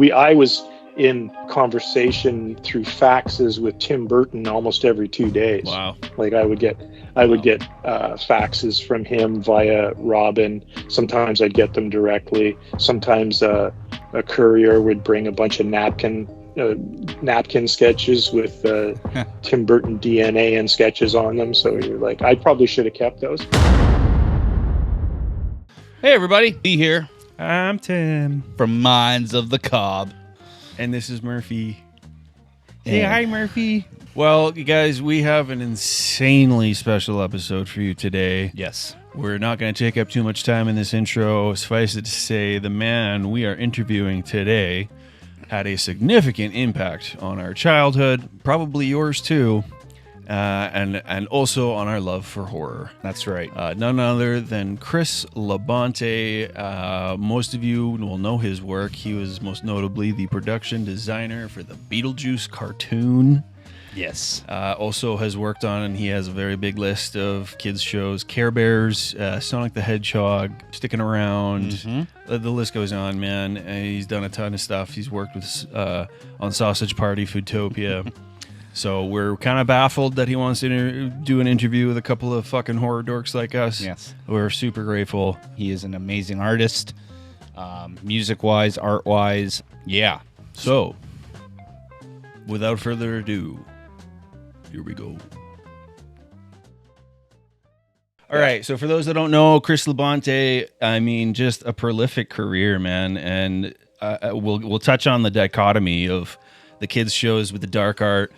I was in conversation through faxes with Tim Burton almost every 2 days. Wow. Like I would get faxes from him via Robin. Sometimes I'd get them directly. Sometimes a courier would bring a bunch of napkin sketches with Tim Burton DNA and sketches on them. So you're like, I probably should have kept those. Hey everybody, Lee here I'm Tim. from Minds of the Cobb. And this is Murphy. Say Yeah. hi, Murphy. Well, you guys, we have an insanely special episode for you today. Yes. We're not going to take up too much time in this intro. Suffice it to say, the man we are interviewing today had a significant impact on our childhood, probably yours too, and also on our love for horror. That's right. None other than Chris Labonte. Most of you will know his work. He was most notably the production designer for the Beetlejuice cartoon. Yes. Also has worked on, and he has a very big list of kids shows: Care Bears, Sonic the Hedgehog, Stickin Around. Mm-hmm. The list goes on, man. He's done a ton of stuff. He's worked with on Sausage Party, Foodtopia. So we're kind of baffled that he wants to do an interview with a couple of fucking horror dorks like us. Yes. We're super grateful. He is an amazing artist, music-wise, art-wise. Yeah. So, without further ado, here we go. All right, so for those that don't know, Chris Labonte, I mean, just a prolific career, man. And we'll touch on the dichotomy of the kids' shows with the dark art.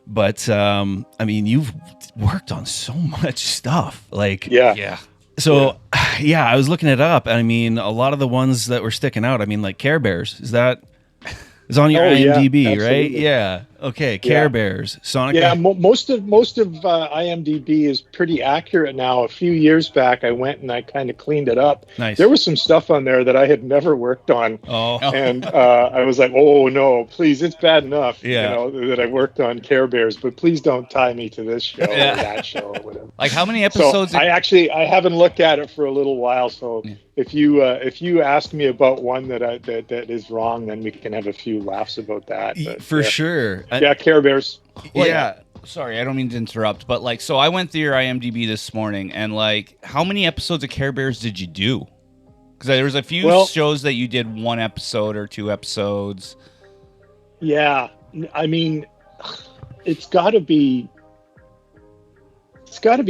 But, I mean, you've worked on so much stuff. Like, Yeah. So, yeah, I was looking it up. I mean, a lot of the ones that were sticking out, I mean, like Care Bears, is on your IMDb, right? Yeah. Okay, Care Bears, Sonic. Yeah, most of IMDb is pretty accurate now. A few years back, I went and I kind of cleaned it up. Nice. There was some stuff on there that I had never worked on. Oh. And I was like, oh no, please, it's bad enough, Yeah. that I worked on Care Bears, but please don't tie me to this show or that show or whatever. Like how many episodes? So I haven't looked at it for a little while. So if you ask me about one that is wrong, then we can have a few laughs about that. But, For sure. Yeah, Care Bears. Well, Yeah. Sorry, I don't mean to interrupt, but like, so I went through your IMDb this morning, and like, how many episodes of Care Bears did you do? Because there was a few shows that you did 1 episode or 2 episodes. Yeah, I mean, it's got to be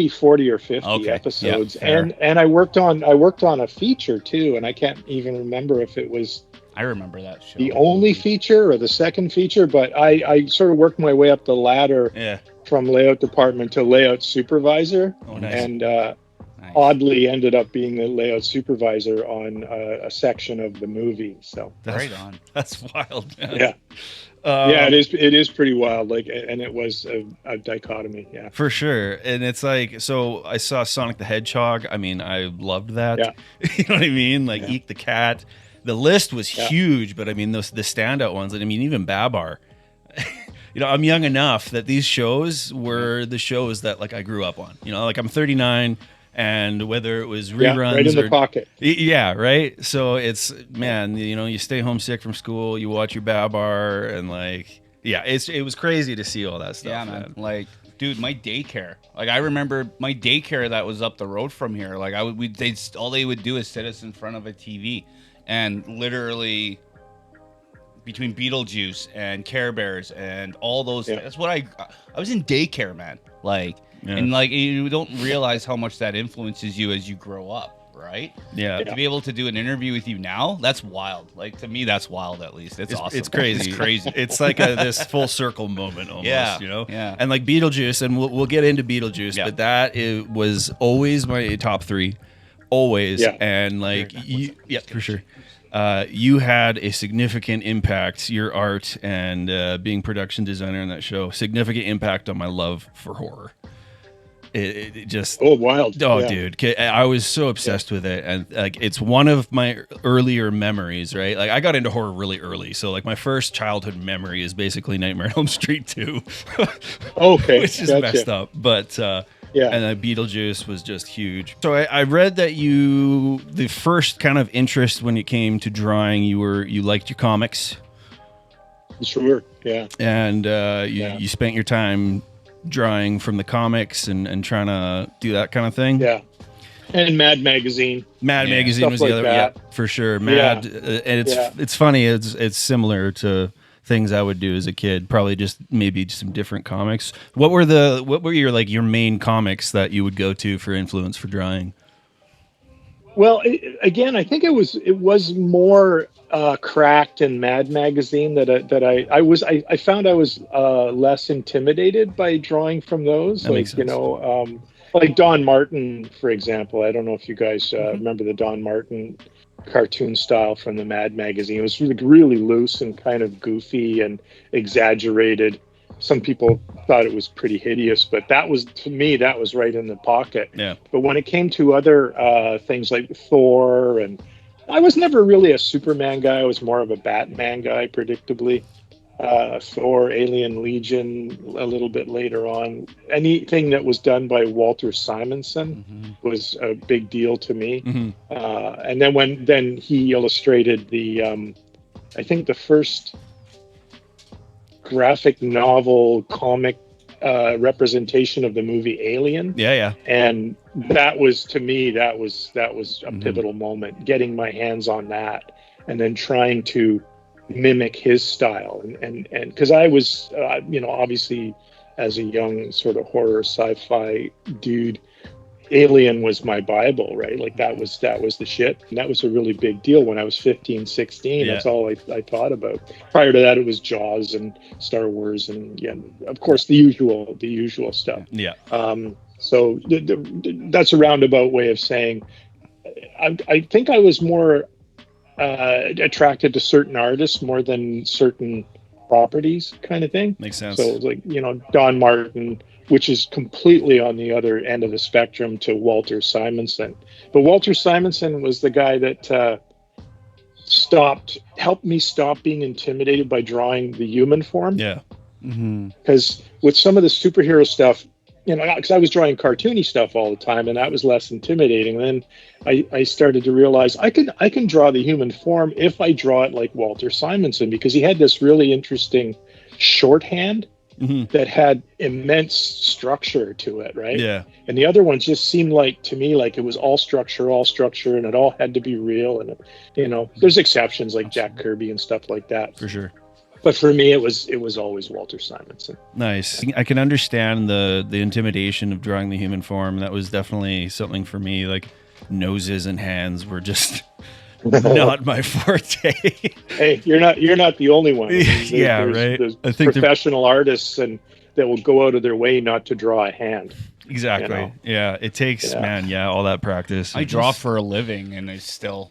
40 or 50 episodes, Yeah, and I worked on a feature too, and I can't even remember if it was I remember that show. the only feature or the second feature, but I sort of worked my way up the ladder from layout department to layout supervisor. Oh, nice. And oddly ended up being the layout supervisor on a section of the movie. So Right on. That's wild, man. yeah. Yeah, it is pretty wild. Like, and it was a dichotomy. Yeah, For sure. And it's like, so I saw Sonic the Hedgehog. I mean, I loved that. Yeah. You know what I mean? Like Eek the Cat. The list was huge, but I mean, the standout ones, and I mean, even Babar. You know, I'm young enough that these shows were the shows that like I grew up on. You know, like I'm 39, and whether it was reruns right in the pocket. Yeah, right. So it's, man, you know, you stay homesick from school, you watch your Babar, and like, yeah, it was crazy to see all that stuff. Yeah, man. Like, dude, my daycare. Like, I remember my daycare that was up the road from here. Like, all they would do is sit us in front of a TV, and literally between Beetlejuice and Care Bears and all those, that's what I was in daycare, man. Like, and like you don't realize how much that influences you as you grow up, right? Yeah. To be able to do an interview with you now, that's wild. Like, to me, that's wild. At least it's awesome. It's crazy. It's crazy. It's like this full circle moment almost, you know? Yeah. And like Beetlejuice, and we'll get into Beetlejuice, but that was always my top 3. Always. Yeah. And like, for sure. You had a significant impact, your art and being production designer on that show, significant impact on my love for horror. It just wild. Dude, I was so obsessed with it, and like it's one of my earlier memories, right? Like I got into horror really early, so like my first childhood memory is basically Nightmare on Elm Street 2. Okay, which is messed up, but and Beetlejuice was just huge. So I read that the first kind of interest when it came to drawing, you liked your comics. Sure. Yeah. And you spent your time drawing from the comics and trying to do that kind of thing. Yeah. And Mad Magazine. Mad Magazine was the other, yeah, for sure. Mad, and it's funny. It's similar to things I would do as a kid. Probably just maybe some different comics. What were your main comics that you would go to for influence for drawing? Well, again, I think it was more Cracked and Mad Magazine that I found I was less intimidated by drawing from those. That makes sense. Like Don Martin, for example. I don't know if you guys remember the Don Martin cartoon style from the Mad Magazine. It was really loose and kind of goofy and exaggerated. Some people thought it was pretty hideous, but to me, that was right in the pocket. Yeah. But when it came to other things like Thor, and I was never really a Superman guy. I was more of a Batman guy, predictably. Thor, Alien Legion, a little bit later on. Anything that was done by Walter Simonson was a big deal to me. And then he illustrated I think the first graphic novel comic representation of the movie Alien. Yeah. And that was, to me, that was a pivotal moment, getting my hands on that and then trying to mimic his style. And because I was, obviously as a young sort of horror sci-fi dude, Alien was my Bible, right? Like that was the shit. And that was a really big deal when I was 15, 16. That's all I thought about. Prior to that, it was Jaws and Star Wars and of course the usual stuff. Yeah. So that's a roundabout way of saying I think I was more attracted to certain artists more than certain properties, kind of thing. Makes sense. So like, Don Martin, which is completely on the other end of the spectrum to Walter Simonson. But Walter Simonson was the guy that helped me stop being intimidated by drawing the human form. Yeah. Because with some of the superhero stuff, because I was drawing cartoony stuff all the time, and that was less intimidating. And then I started to realize I can draw the human form if I draw it like Walter Simonson, because he had this really interesting shorthand that had immense structure to it, right? Yeah. And the other ones just seemed to me like it was all structure, and it all had to be real. And there's exceptions like Jack Kirby and stuff like that. For sure. But for me, it was always Walter Simonson. Nice. I can understand the intimidation of drawing the human form. That was definitely something for me. Like noses and hands were just not my forte. Hey, you're not the only one. Right. I think professional artists that will go out of their way not to draw a hand. Exactly. Yeah. It takes all that practice. I draw for a living, and it's still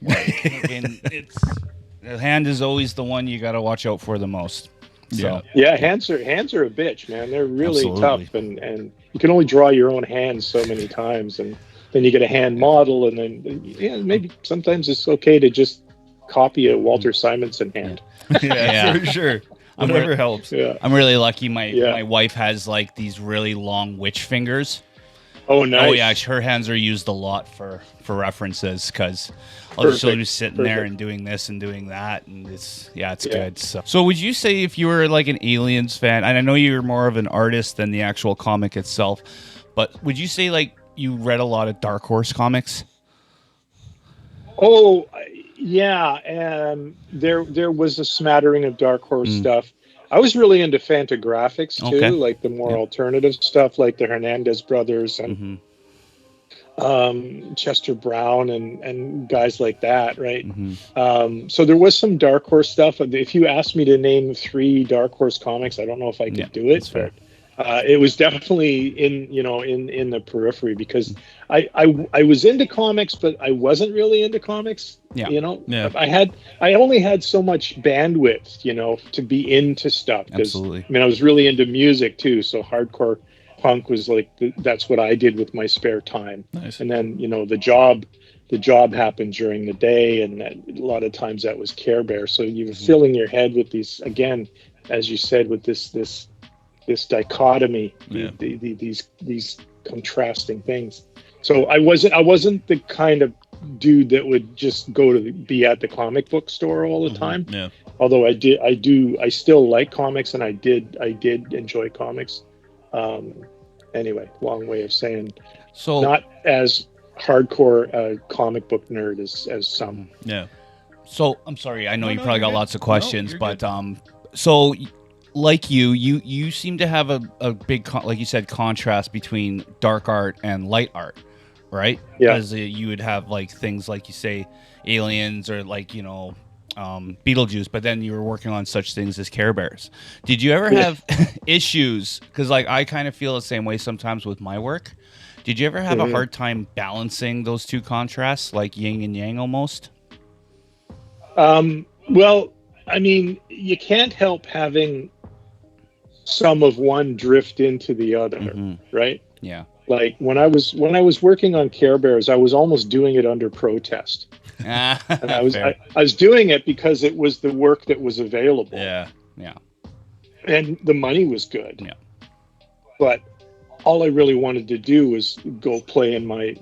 the hand is always the one you got to watch out for the most. So. Yeah, hands are a bitch, man. They're really tough, and you can only draw your own hands so many times, and then you get a hand model, and then maybe sometimes it's okay to just copy a Walter Simonson hand. Yeah, for sure. Whatever helps. Yeah. I'm really lucky. My wife has like these really long witch fingers. Oh, nice. Oh, yeah. Her hands are used a lot for references, because I'll just be sitting there and doing this and doing that. And it's good. So would you say, if you were like an Aliens fan, and I know you're more of an artist than the actual comic itself, but would you say like you read a lot of Dark Horse comics? Oh, yeah. There was a smattering of Dark Horse stuff. I was really into Fantagraphics too, like the more alternative stuff, like the Hernandez brothers and Chester Brown and guys like that, right? So there was some Dark Horse stuff. If you asked me to name 3 Dark Horse comics, I don't know if I could do it, but it was definitely in the periphery, because I was into comics, but I wasn't really into comics. I only had so much bandwidth, to be into stuff. Absolutely. I was really into music too, so hardcore punk was like that's what I did with my spare time. Nice. And then the job happened during the day, and a lot of times that was Care Bear. So you were filling your head with these, again, as you said, with this dichotomy, these contrasting things. So I wasn't the kind of dude that would just be at the comic book store all the time. Yeah. Although I still like comics, and I did enjoy comics. Anyway, long way of saying, So not as hardcore comic book nerd as some. Yeah. So I'm sorry, I know you probably got lots of No, questions, you're but good. so like you seem to have a big like you said, contrast between dark art and light art, right? Yeah. Because you would have like things like you say aliens or like Beetlejuice, but then you were working on such things as Care Bears. Did you ever have issues? Because like I kind of feel the same way sometimes with my work. Did you ever have a hard time balancing those two contrasts, like yin and yang almost? Well, I mean, you can't help having some of one drift into the other, right? Yeah. Like when I was working on Care Bears, I was almost doing it under protest. And I was doing it because it was the work that was available. Yeah. And the money was good. Yeah. But all I really wanted to do was go play in my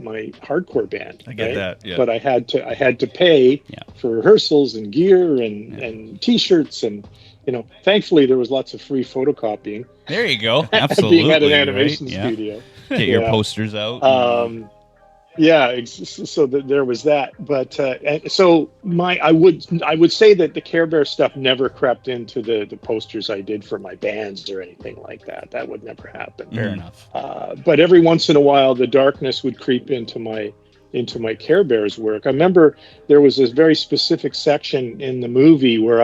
hardcore band. I get that. Yeah. But I had to pay for rehearsals and gear and T-shirts, and thankfully there was lots of free photocopying. There you go. Absolutely. Being at an animation studio. Get your posters out. So there was that, but so I would say that the Care Bear stuff never crept into the posters I did for my bands or anything like that. That would never happen. Fair enough. But every once in a while, the darkness would creep into my Care Bears work. I remember there was this very specific section in the movie where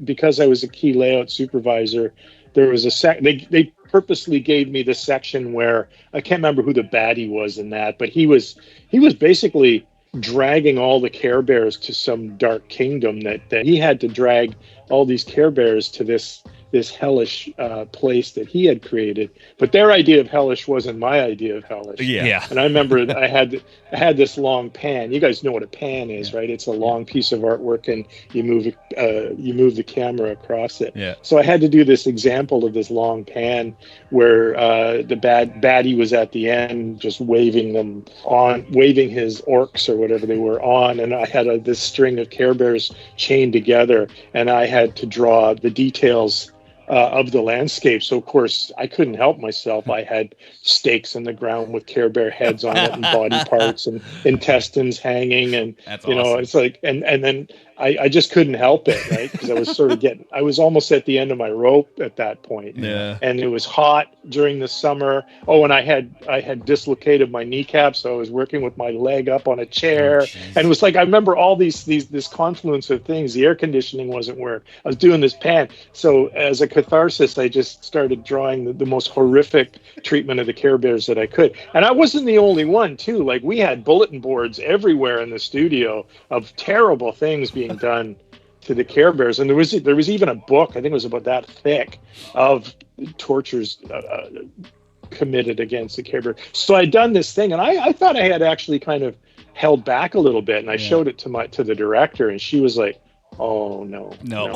because I was a key layout supervisor, there was they purposely gave me the section where I can't remember who the baddie was in that, but he was basically dragging all the Care Bears to some dark kingdom that he had to drag all these Care Bears to this hellish place that he had created. But their idea of hellish wasn't my idea of hellish. Yeah. And I remember I had this long pan. You guys know what a pan is, right? It's a long piece of artwork, and you move the camera across it. Yeah. So I had to do this example of this long pan where the baddie was at the end, just waving his orcs or whatever they were on, and I had this string of Care Bears chained together, and I had to draw the details of the landscape. So of course I couldn't help myself. I had stakes in the ground with Care Bear heads on it and body parts and intestines hanging, and that's awesome. It's like and then I just couldn't help it, right? Because I was almost at the end of my rope at that point. Yeah. And it was hot during the summer. Oh, and I had dislocated my kneecap, so I was working with my leg up on a chair. And it was like I remember all this confluence of things. The air conditioning wasn't working. I was doing this pan. So as a catharsis, I just started drawing the most horrific treatment of the Care Bears that I could. And I wasn't the only one, too. Like we had bulletin boards everywhere in the studio of terrible things being done to the Care Bears, and there was even a book, I think it was about that thick, of tortures committed against the Care Bears. So I'd done this thing, and I thought I had actually kind of held back a little bit, and I showed it to the director, and she was like, "Oh no, no,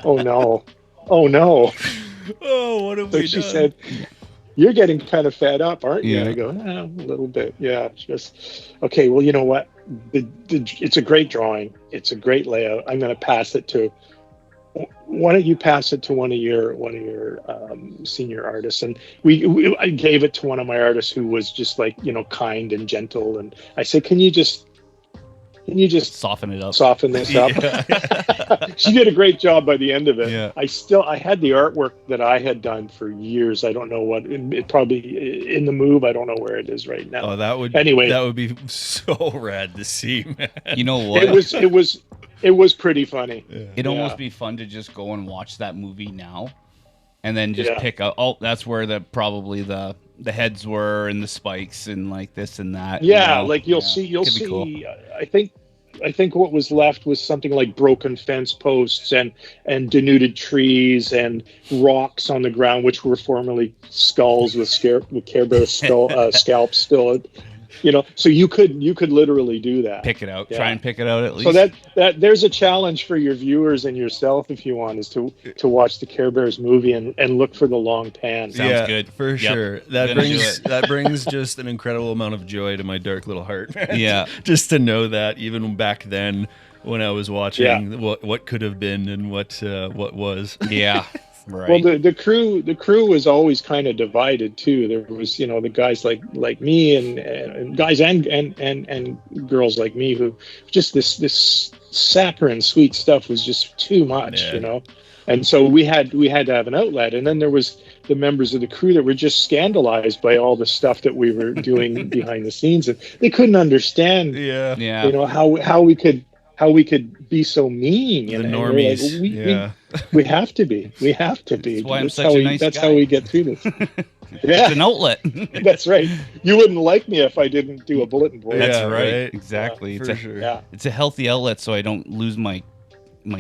oh no." Oh, what have we done? She said, "You're getting kind of fed up, aren't you?" Yeah. I go, a little bit. Yeah. Just okay. Well, you know what? It's a great drawing. It's a great layout. I'm going to pass it to. Why don't you pass it to one of your senior artists? And I gave it to one of my artists who was just like kind and gentle. And I said, Can you just soften it up? Soften this up. She did a great job by the end of it. Yeah. I had the artwork that I had done for years. I don't know what it probably in the move. I don't know where it is right now. Oh, that would be so rad to see, man. You know what? It was pretty funny. Yeah. It'd almost be fun to just go and watch that movie now, and then just pick out. Oh, that's where probably the heads were and the spikes and like this and that. Yeah, like you'll see. Cool. I think what was left was something like broken fence posts and denuded trees and rocks on the ground, which were formerly skulls with Care Bear scalps still So you could literally do that. Pick it out. Yeah. Try and pick it out at least. So that there's a challenge for your viewers and yourself, if you want, is to watch the Care Bears movie and look for the long pan. Sounds good. For sure. That brings just an incredible amount of joy to my dark little heart, man. Yeah. Just to know that even back then when I was watching what could have been and what was. Yeah. Right. Well, the crew was always kind of divided too. There was, the guys like me and guys and girls like me who just this saccharine sweet stuff was just too much, And so we had to have an outlet. And then there was the members of the crew that were just scandalized by all the stuff that we were doing behind the scenes, and they couldn't understand, how we could be so mean. The normies. We have to be. That's why I'm such a nice guy. That's how we get through this. It's an outlet. That's right. You wouldn't like me if I didn't do a bulletin board. That's right. Exactly. It's a healthy outlet, so I don't lose my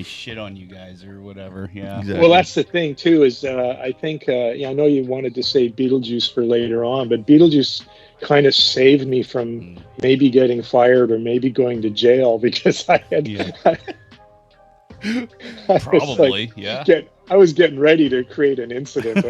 shit on you guys or whatever. Yeah. Exactly. Well, that's the thing too. Is I think I know you wanted to say Beetlejuice for later on, but Beetlejuice kind of saved me from maybe getting fired or maybe going to jail, because I had I was getting ready to create an incident.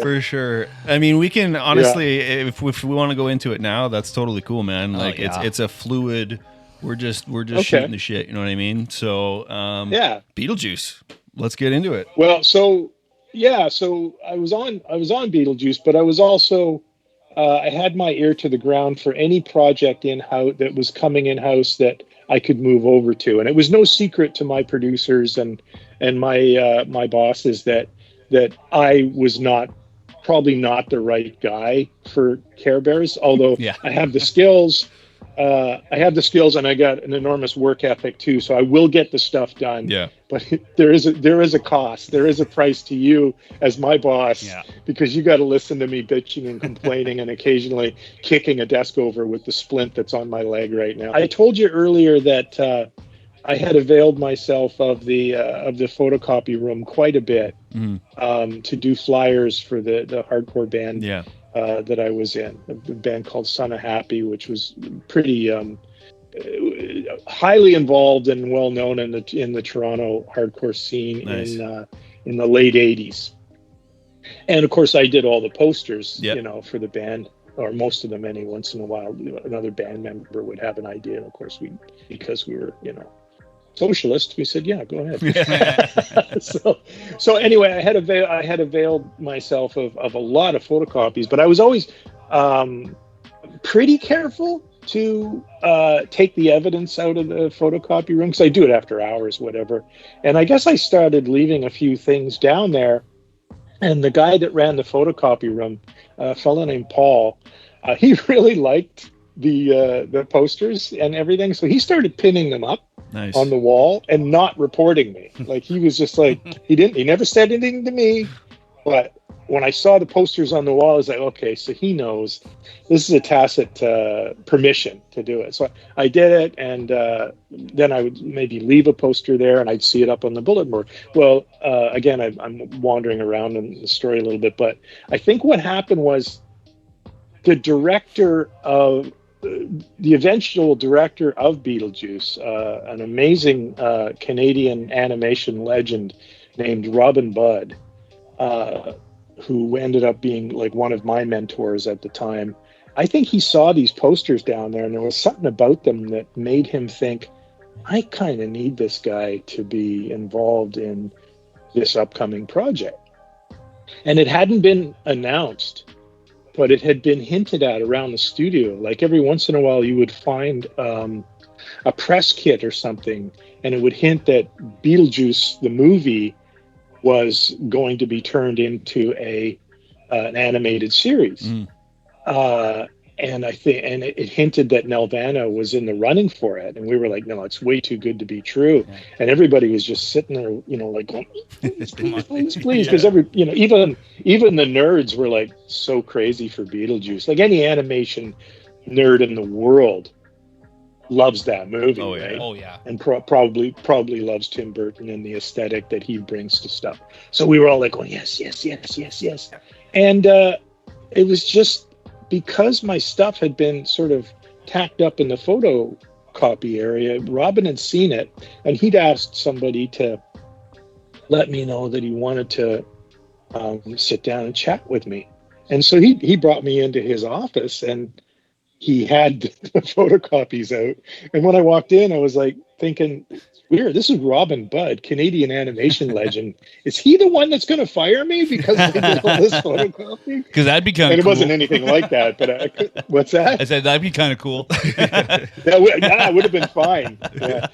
For sure. I mean, we can honestly, if we want to go into it now, that's totally cool, man. Like it's a fluid. We're just shooting the shit. You know what I mean? So Beetlejuice. Let's get into it. Well, so I was on Beetlejuice, but I was also I had my ear to the ground for any project in-house that was coming in-house that I could move over to. And it was no secret to my producers and my bosses that I was probably not the right guy for Care Bears, although I have the skills. And I got an enormous work ethic too, so I will get the stuff done. Yeah. But there is a cost. There is a price to you as my boss, because you got to listen to me bitching and complaining and occasionally kicking a desk over with the splint that's on my leg right now. I told you earlier that I had availed myself of the photocopy room quite a bit to do flyers for the hardcore band. Yeah. That I was in, a band called Son of Happy, which was pretty highly involved and well known in the Toronto hardcore scene in the late '80s. And of course, I did all the posters, for the band, or most of them. Any once in a while, another band member would have an idea, and of course, because we were, socialist, we said, go ahead. So anyway, I had availed myself of a lot of photocopies, but I was always pretty careful to take the evidence out of the photocopy room, because I do it after hours, whatever. And I guess I started leaving a few things down there. And the guy that ran the photocopy room, a fellow named Paul, he really liked the posters and everything, so he started pinning them up on the wall and not reporting me. Like, he was just like, he never said anything to me, but when I saw the posters on the wall, I was like, okay, so he knows this is a tacit permission to do it. So I did it, and then I would maybe leave a poster there and I'd see it up on the bulletin board. Well, again, I'm wandering around in the story a little bit, but I think what happened was the eventual director of Beetlejuice, an amazing Canadian animation legend named Robin Budd, who ended up being like one of my mentors at the time. I think he saw these posters down there, and there was something about them that made him think, I kind of need this guy to be involved in this upcoming project. And it hadn't been announced, but it had been hinted at around the studio. Like, every once in a while you would find a press kit or something, and it would hint that Beetlejuice, the movie, was going to be turned into an animated series. And I think, and it hinted that Nelvana was in the running for it, and we were like, no, it's way too good to be true. And everybody was just sitting there, like, going, please, because even the nerds were like so crazy for Beetlejuice. Like, any animation nerd in the world loves that movie. Right? Oh yeah. And probably loves Tim Burton and the aesthetic that he brings to stuff. So we were all like, going, yes. And it was just because my stuff had been sort of tacked up in the photocopy area, Robin had seen it, and he'd asked somebody to let me know that he wanted to sit down and chat with me. And so he brought me into his office, and he had the photocopies out. And when I walked in, I was like thinking, weird, this is Robin Budd, Canadian animation legend. Is he the one that's going to fire me because I did all this photocopy? Because that'd be kind of cool. And it cool. wasn't anything like that, but what's that? I said that'd be kind of cool. That would have been fine. Yeah.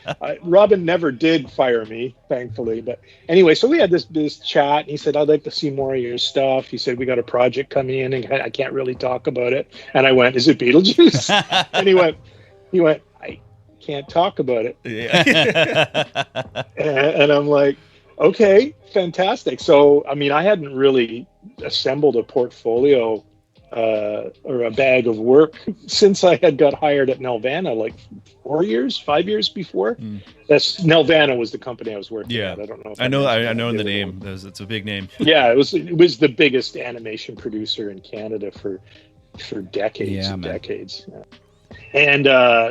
Robin never did fire me, thankfully. But anyway, so we had this chat, and he said, I'd like to see more of your stuff. He said, we got a project coming in, and I can't really talk about it. And I went, is it Beetlejuice? And he went, I can't talk about it. Yeah. And I'm like, okay, fantastic. So, I mean, I hadn't really assembled a portfolio or a bag of work since I had got hired at Nelvana, like 5 years before. That's Nelvana was the company I was working at. I don't know. I know the name. It's a big name. Yeah, it was the biggest animation producer in Canada for decades and decades. Yeah. And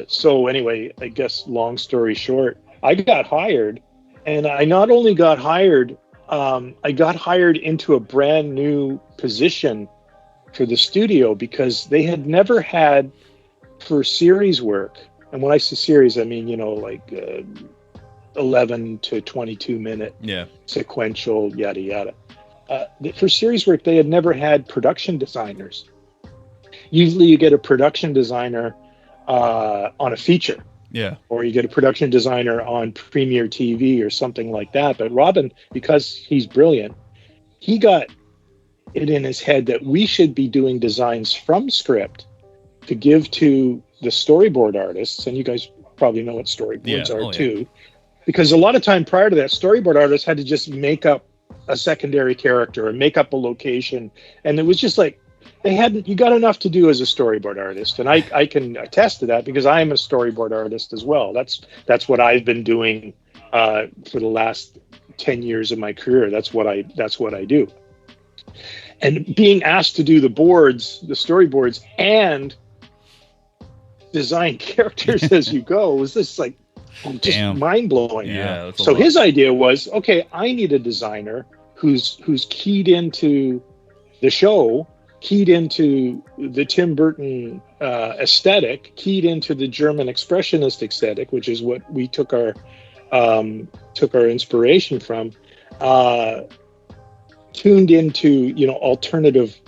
so anyway, I guess long story short, I got hired, and I not only got hired, I got hired into a brand new position for the studio because they had never had for series work. And when I say series, I mean, like 11 to 22 minute sequential, yada, yada. For series work, they had never had production designers. Usually you get a production designer on a feature. Yeah. Or you get a production designer on Premiere TV or something like that. But Robin, because he's brilliant, he got it in his head that we should be doing designs from script to give to the storyboard artists. And you guys probably know what storyboards are too. Because a lot of time prior to that, storyboard artists had to just make up a secondary character or make up a location. And it was just like, you got enough to do as a storyboard artist. And I can attest to that because I am a storyboard artist as well. That's what I've been doing for the last 10 years of my career. That's what I do. And being asked to do the storyboards and design characters as you go was just like just mind blowing. Yeah. So his idea was, okay, I need a designer who's keyed into the show, keyed into the Tim Burton aesthetic, keyed into the German expressionist aesthetic, which is what we took our inspiration from, tuned into alternative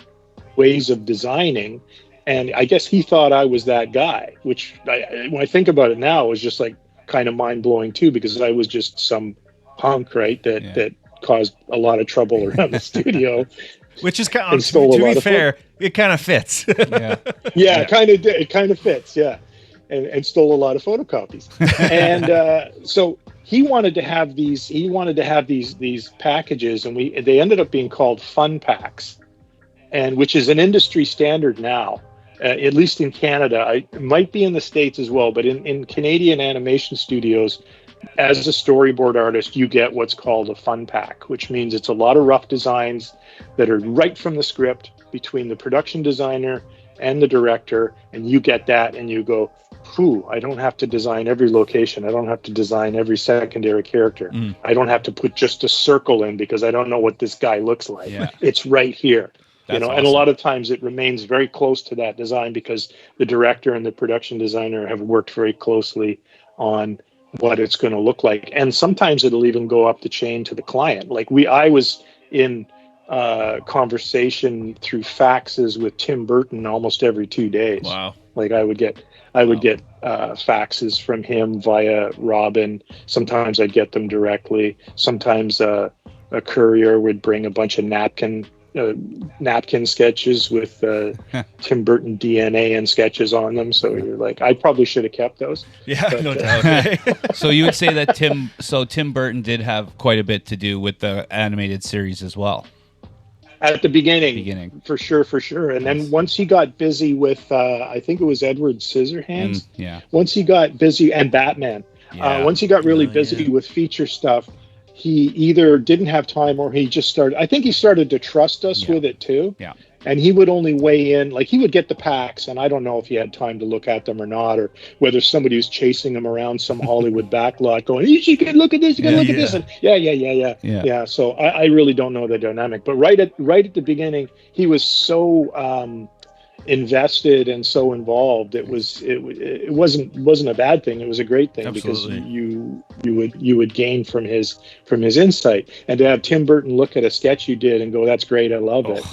ways of designing. And I guess he thought I was that guy, which when I think about it now, is just like kind of mind blowing too, because I was just some punk, right? That caused a lot of trouble around the studio. Which is kind of, to be fair, it kind of fits. It kind of fits. Yeah. And stole a lot of photocopies. And so he wanted to have these packages, and they ended up being called fun packs, and which is an industry standard now, at least in Canada. It might be in the States as well, but in Canadian animation studios, as a storyboard artist, you get what's called a fun pack, which means it's a lot of rough designs that are right from the script between the production designer and the director, and you get that and you go, phew, I don't have to design every location. I don't have to design every secondary character. I don't have to put just a circle in because I don't know what this guy looks like. Yeah. It's right here. That's awesome. And a lot of times it remains very close to that design because the director and the production designer have worked very closely on what it's going to look like. And sometimes it'll even go up the chain to the client. Like I was in conversation through faxes with Tim Burton almost every 2 days. Wow. Like I would get faxes from him via Robin. Sometimes I'd get them directly. Sometimes a courier would bring a bunch of napkin sketches with Tim Burton DNA and sketches on them. So you're like, I probably should have kept those. Yeah, but, no doubt. So you would say that Tim Burton did have quite a bit to do with the animated series as well. At the beginning, for sure. And then once he got busy with, I think it was Edward Scissorhands. Once he got busy, and Batman. Once he got really busy with feature stuff, he either didn't have time or he just started. I think he started to trust us with it too. Yeah. and he would only weigh in, like he would get the packs, and I don't know if he had time to look at them or not, or whether somebody was chasing him around some Hollywood backlot going, you can look at this, you can look at this, and yeah. So I really don't know the dynamic, but right at the beginning, he was so invested and so involved. It wasn't a bad thing. It was a great thing. Absolutely. Because you would gain from his insight, and to have Tim Burton look at a sketch you did and go, "That's great, I love it."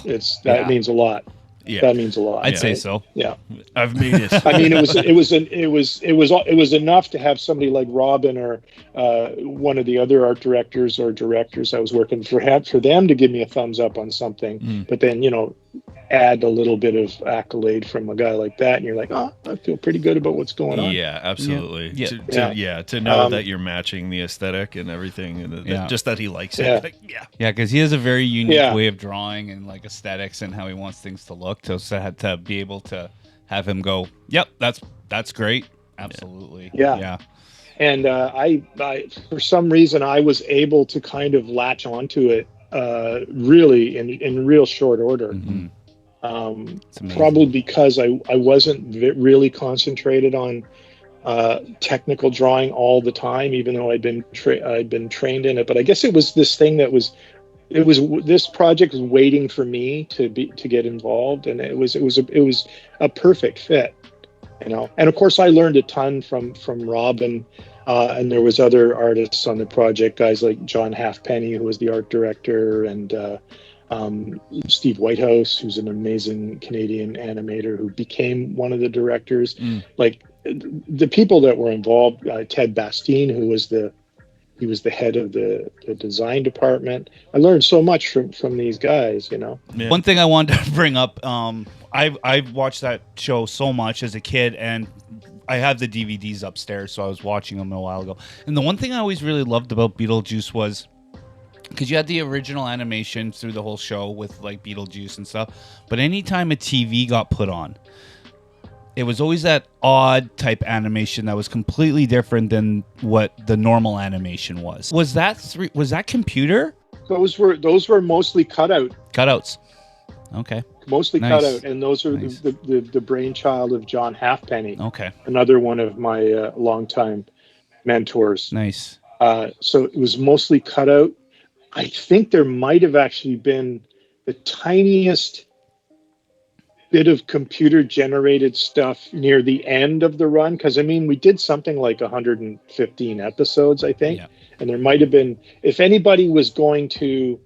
That means a lot. Yeah, that means a lot. I'd say so. Yeah, I've made it. I mean, it was enough to have somebody like Robin or one of the other art directors or directors I was working for them to give me a thumbs up on something. But then add a little bit of accolade from a guy like that, and you're like, oh, I feel pretty good about what's going on. Yeah, absolutely. To know that you're matching the aesthetic and everything, and just that he likes it. Because he has a very unique way of drawing and like aesthetics and how he wants things to look. So to be able to have him go, yep, that's great, absolutely. Yeah. And I for some reason I was able to kind of latch onto it really in real short order. Probably because I wasn't really concentrated on technical drawing all the time, even though I'd been trained in it. But I guess it was this thing that was this project was waiting for me to get involved, and it was a perfect fit, And of course, I learned a ton from Robin, and there was other artists on the project, guys like John Halfpenny, who was the art director, and Steve Whitehouse, who's an amazing Canadian animator who became one of the directors. Like the people that were involved, Ted Bastine, who was the head of the design department. I learned so much from these guys, One thing I wanted to bring up, I watched that show so much as a kid, and I have the DVDs upstairs, so I was watching them a while ago. And the one thing I always really loved about Beetlejuice was, because you had the original animation through the whole show with like Beetlejuice and stuff, but anytime a TV got put on, it was always that odd type animation that was completely different than what the normal animation was. Was that computer? Those were mostly cutouts. Okay. Mostly cutout, and those are the brainchild of John Halfpenny. Okay. Another one of my longtime mentors. Nice. So it was mostly cutout. I think there might have actually been the tiniest bit of computer generated stuff near the end of the run, because we did something like 115 episodes, I think. And there might have been, if anybody was going to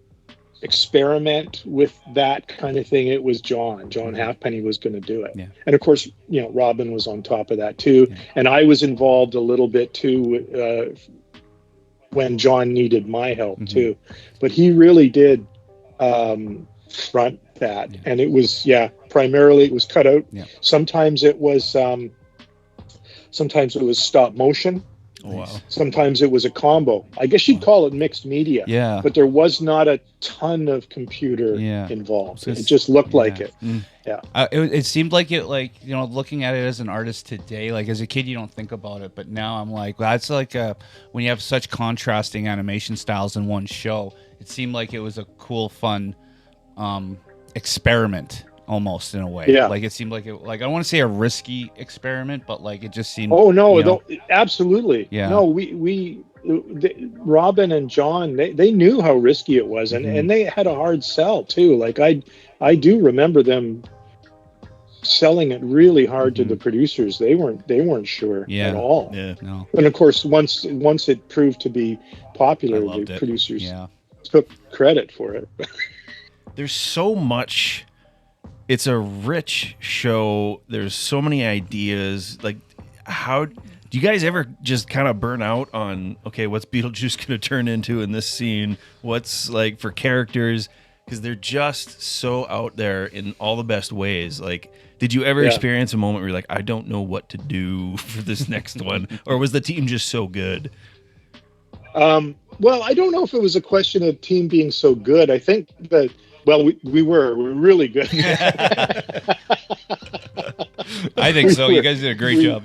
experiment with that kind of thing, it was John Halfpenny was going to do it. And of course, Robin was on top of that too. And I was involved a little bit too when John needed my help too, but he really did front that. And it was primarily it was cut out. Sometimes it was stop motion. Oh, wow. Sometimes it was a combo. I guess you'd call it mixed media. Yeah. But there was not a ton of computer involved. It just looked like it. Yeah. It seemed like it, looking at it as an artist today, like as a kid, you don't think about it. But now I'm like, that's like when you have such contrasting animation styles in one show, it seemed like it was a cool, fun experiment. Almost in a way, like it seemed like I don't want to say a risky experiment, but like it just seemed. Oh no, absolutely. Yeah. No, Robin and John, they knew how risky it was, and they had a hard sell too. Like I do remember them selling it really hard to the producers. They weren't sure at all. Yeah. No. And of course, once it proved to be popular, the producers took credit for it. There's so much. It's a rich show. There's so many ideas. Like, how do you guys ever just kind of burn out on, okay, what's Beetlejuice going to turn into in this scene? What's like for characters? Because they're just so out there in all the best ways. Like, did you ever experience a moment where you're like, I don't know what to do for this next one? Or was the team just so good? Well, I don't know if it was a question of team being so good. I think that, well, we were really good. I think so. You guys did a great job.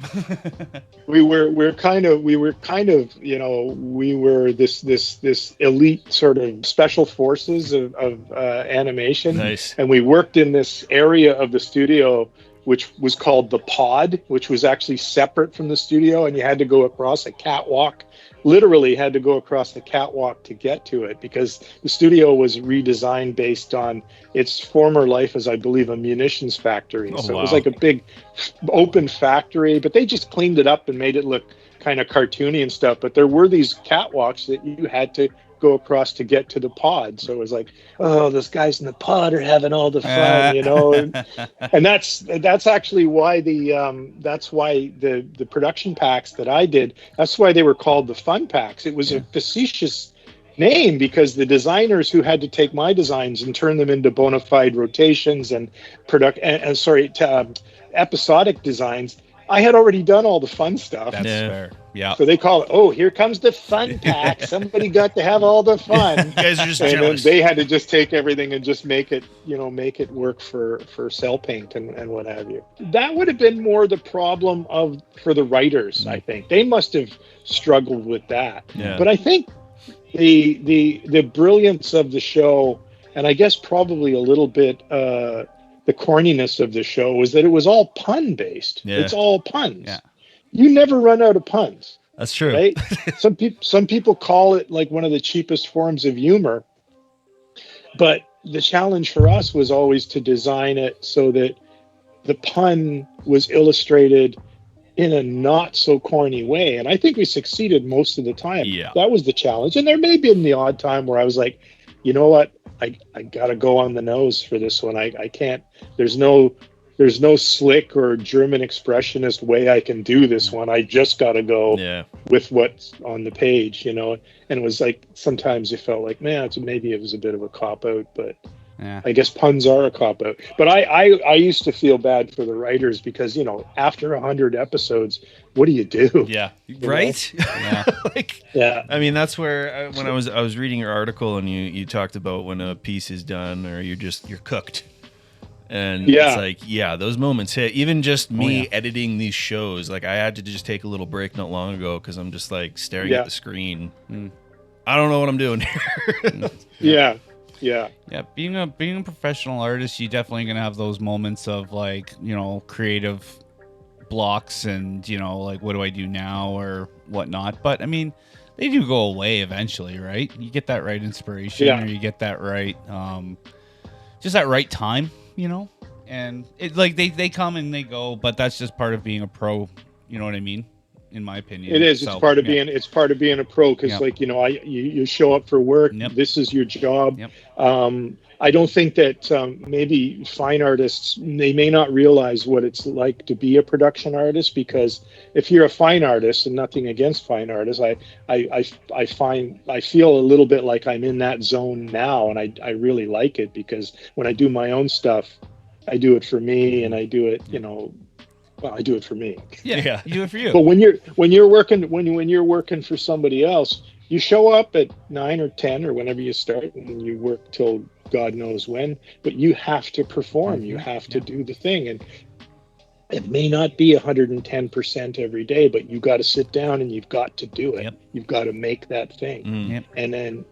we were kind of we were this elite sort of special forces of animation. Nice. And we worked in this area of the studio which was called the pod, which was actually separate from the studio, and you had to go across a catwalk, literally had to go across the catwalk to get to it, because the studio was redesigned based on its former life as, I believe, a munitions factory. So it was like a big open factory, but they just cleaned it up and made it look kind of cartoony and stuff. But there were these catwalks that you had to go across to get to the pod. So it was like, oh, those guys in the pod are having all the fun, and that's actually why the production packs that I did, that's why they were called the fun packs. It was a facetious name because the designers who had to take my designs and turn them into bona fide rotations and episodic designs, I had already done all the fun stuff. That's fair. Yeah. So they call it, oh, here comes the fun pack. Somebody got to have all the fun. You guys are just and jealous. Then they had to just take everything and just make it work for cell paint and what have you. That would have been more the problem for the writers, I think. They must have struggled with that. Yeah. But I think the brilliance of the show, and I guess probably a little bit the corniness of the show, was that it was all pun based. Yeah. It's all puns. Yeah. You never run out of puns. That's true. Right? Some people call it like one of the cheapest forms of humor. But the challenge for us was always to design it so that the pun was illustrated in a not so corny way. And I think we succeeded most of the time. Yeah. That was the challenge. And there may be the odd time where I was like, you know what? I got to go on the nose for this one. I can't, there's no slick or German expressionist way I can do this one. I just got to go with what's on the page, And it was like, sometimes it felt like, man, maybe it was a bit of a cop out, but I guess puns are a cop out. But I used to feel bad for the writers because, after 100 episodes, what do you do? Yeah. Right? Yeah. I mean, that's where when I was reading your article and you talked about when a piece is done or you're cooked. And it's like, those moments hit. Even just me editing these shows, like I had to just take a little break not long ago because I'm just like staring at the screen. I don't know what I'm doing here. Yeah. Being a professional artist, you definitely gonna have those moments of like, creative blocks and like, what do I do now or whatnot. But I mean, they do go away eventually, right? You get that right inspiration or you get that right, just that right time. And it like they come and they go, but that's just part of being a pro. You know what I mean? In my opinion, it is. So, it's part of being a pro because, you show up for work. Yep. This is your job. Yep. I don't think that maybe fine artists, they may not realize what it's like to be a production artist, because if you're a fine artist, and nothing against fine artists, I feel a little bit like I'm in that zone now, and I really like it because when I do my own stuff, I do it for me, and I do it, well, I do it for me. Yeah, you do it for you. But when you're working for somebody else, you show up at 9 or 10 or whenever you start, and you work till God knows when. But you have to perform. Mm-hmm. You have to do the thing, and it may not be 110% every day, but you got to sit down and you've got to do it. Yep. You've got to make that thing, and then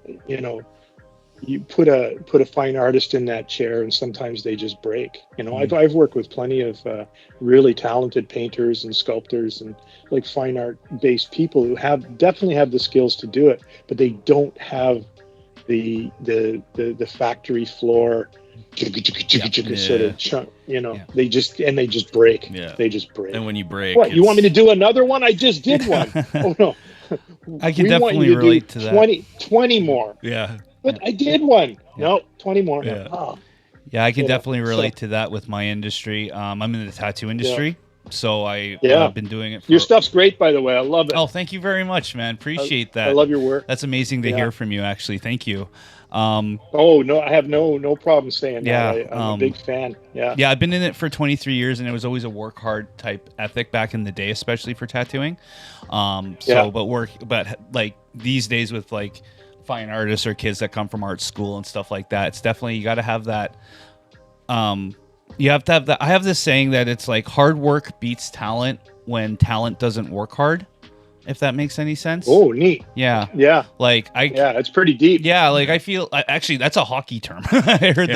you put a fine artist in that chair, and sometimes they just break. I've worked with plenty of really talented painters and sculptors and like fine art based people who definitely have the skills to do it, but they don't have the factory floor sort of chunk. They just break. Yeah. They just break. And when you break, what, you want me to do another one? I just did one. Oh no. I can definitely relate to that. 20 more. Yeah. But I did one. No, 20 more. Yeah, I can definitely relate to that with my industry. I'm in the tattoo industry, so I've been doing it. Your stuff's great, by the way. I love it. Oh, thank you very much, man. Appreciate that. I love your work. That's amazing to hear from you, actually. Thank you. Oh, no, I have no problem saying that. I'm a big fan. Yeah, I've been in it for 23 years, and it was always a work hard type ethic back in the day, especially for tattooing. But like these days with like fine artists or kids that come from art school and stuff like that, it's definitely, you got to have that you have to have that. I have this saying that it's like hard work beats talent when talent doesn't work hard. If that makes any sense. Oh, neat. Yeah. Yeah. Like it's pretty deep. Yeah, like I feel actually that's a hockey term. I heard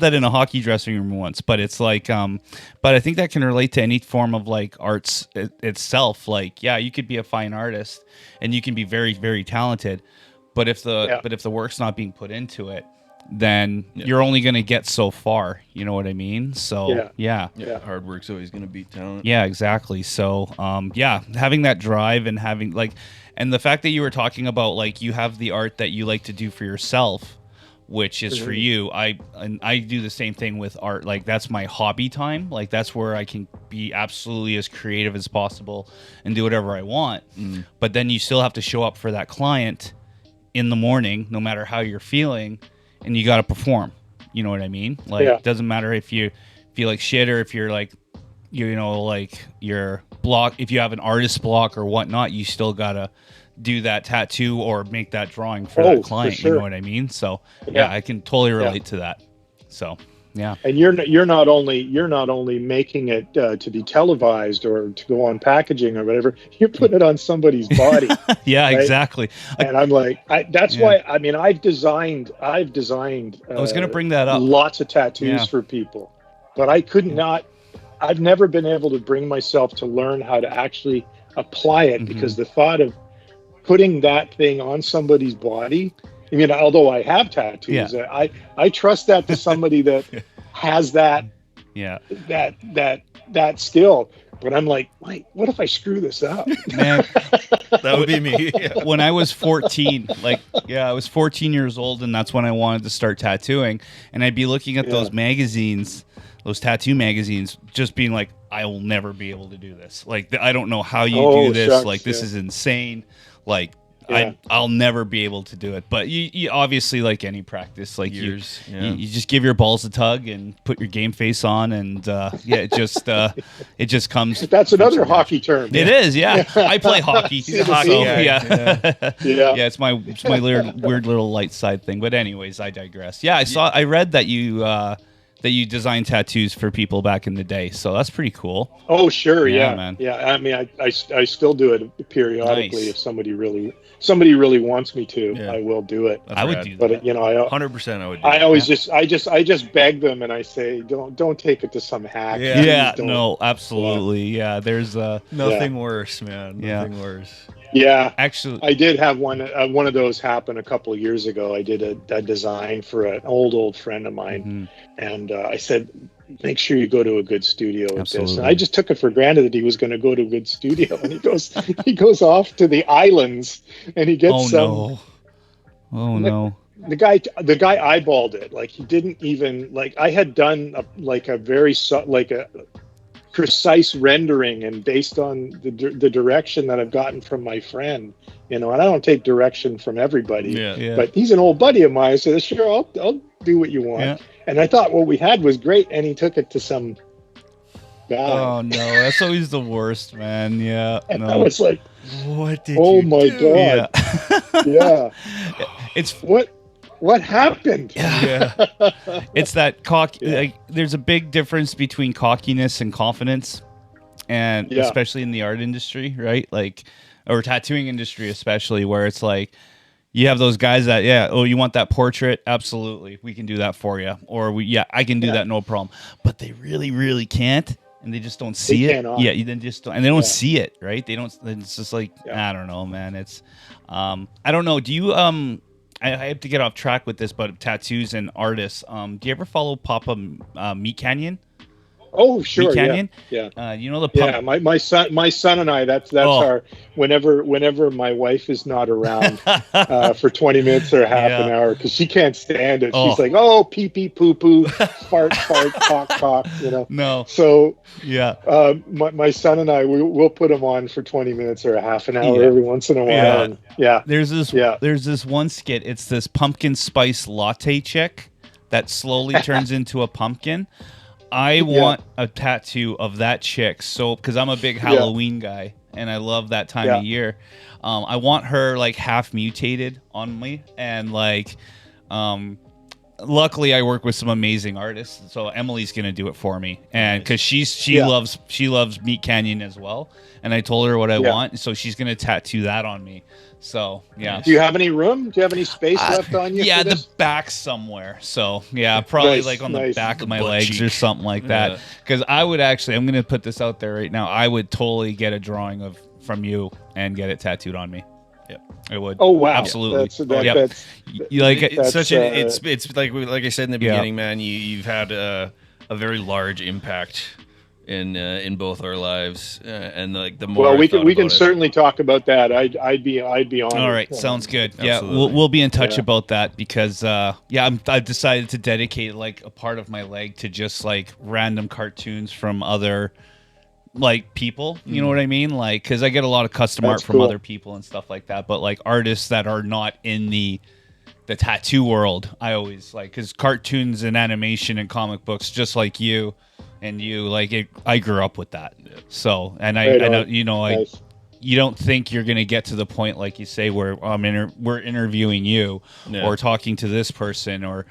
that in a hockey dressing room once, but it's like but I think that can relate to any form of like arts itself. Like, yeah, you could be a fine artist and you can be very, very talented, but if the work's not being put into it, then you're only going to get so far. You know what I mean? So yeah. Hard work's always going to beat talent. Yeah, exactly. So having that drive and having like, and the fact that you were talking about like you have the art that you like to do for yourself, which is for you. I do the same thing with art. Like that's my hobby time. Like that's where I can be absolutely as creative as possible and do whatever I want. But then you still have to show up for that client in the morning, no matter how you're feeling. And you got to perform. You know what I mean? Like, it doesn't matter if you feel like shit or if you're like, you know, like your block, if you have an artist block or whatnot, you still got to do that tattoo or make that drawing for that client. For sure. You know what I mean? So, yeah, I can totally relate to that. So, yeah. And you're not only making it to be televised or to go on packaging or whatever. You put it on somebody's body. Yeah, right? Exactly. And I'm like, that's why. I mean, I've designed. I was going to bring that up. Lots of tattoos for people, but I could not. I've never been able to bring myself to learn how to actually apply it because the thought of putting that thing on somebody's body. I mean, although I have tattoos, I trust that to somebody that has that skill. But I'm like, wait, what if I screw this up? Man, that would be me. Yeah. When I was 14, I was 14 years old, and that's when I wanted to start tattooing. And I'd be looking at those magazines, those tattoo magazines, just being like, I will never be able to do this. Like, I don't know how you do this. Shucks, like, this is insane. Like, I'll never be able to do it. But you obviously, like any practice, like years, you just give your balls a tug and put your game face on, and it just comes. That's another hockey term. It is, yeah. I play hockey. It's my weird little light side thing. But anyways, I digress. Yeah, I read that you designed tattoos for people back in the day, so that's pretty cool. Oh, sure, yeah, man. Yeah, I mean, I still do it periodically. If somebody really wants me to, I will do it. I would do that. But 100%, I would. Do I always just beg them, and I say, don't take it to some hack. No, absolutely, There's nothing worse, man. Nothing worse. Yeah, actually, I did have one of those happen a couple of years ago. I did a design for an old friend of mine, and I said, make sure you go to a good studio with this. And I just took it for granted that he was going to go to a good studio, and he goes off to the islands, and he gets no. The guy eyeballed it. Like, he didn't even, like, I had done a very precise rendering, and based on the direction that I've gotten from my friend, and I don't take direction from everybody, but he's an old buddy of mine, so sure, I'll do what you want. And I thought what we had was great, and he took it to some guy. Oh no, that's always the worst, man. Yeah. And I was like, what did you my do? God. Yeah. It's what happened? Yeah. It's that like, there's a big difference between cockiness and confidence, and especially in the art industry, right? Like, or tattooing industry especially, where it's like you have those guys that you want that portrait? Absolutely, we can do that for you. Or I can do that, no problem. But they really, really can't, and they just don't see it. Cannot. Yeah, then just don't, and they don't see it, right? They don't. It's just like I don't know, man. It's I don't know. Do you I have to get off track with this, but tattoos and artists. Do you ever follow Papa Meat Canyon? Oh, sure. Meat Canyon? Yeah. You know the pump? Yeah, my son and I, that's our, whenever my wife is not around for 20 minutes or half an hour, because she can't stand it. She's like, oh, pee pee poo poo, fart cock, No. So my son and I, we'll put them on for 20 minutes or a half an hour every once in a while. There's this one skit. It's this pumpkin spice latte chick that slowly turns into a pumpkin. I want a tattoo of that chick, because I'm a big Halloween guy and I love that time of year. I want her like half mutated on me, and like luckily I work with some amazing artists, so Emily's gonna do it for me, and because she loves Meat Canyon as well, and I told her what I want, so she's gonna tattoo that on me. So yeah. Do you have any room? Do you have any space left on you? Yeah, for this? the back somewhere. So yeah, probably Nice, like on the nice. back of my butt legs cheek. or something like that. Because I would actually, I'm gonna put this out there right now. I would totally get a drawing from you and get it tattooed on me. Yep, I would. Oh wow, absolutely. That's You like it's it? such a it's like I said in the Yeah. beginning, man. You've had a very large impact in both our lives, and like the more well, we I thought can about it- certainly talk about that. I'd be honored. All right, sounds good. Yeah, Absolutely. we'll be in touch Yeah. about that because I've decided to dedicate like a part of my leg to just like random cartoons from other like people. You know what I mean? Like, because I get a lot of custom art That's from cool. other people and stuff like that, but like artists that are not in the tattoo world, I always like, because cartoons and animation and comic books, just like you and you, like I grew up with that. So, and I know, you know, like Nice. you don't think you're going to get to the point, like you say, where we're interviewing you or talking to this person or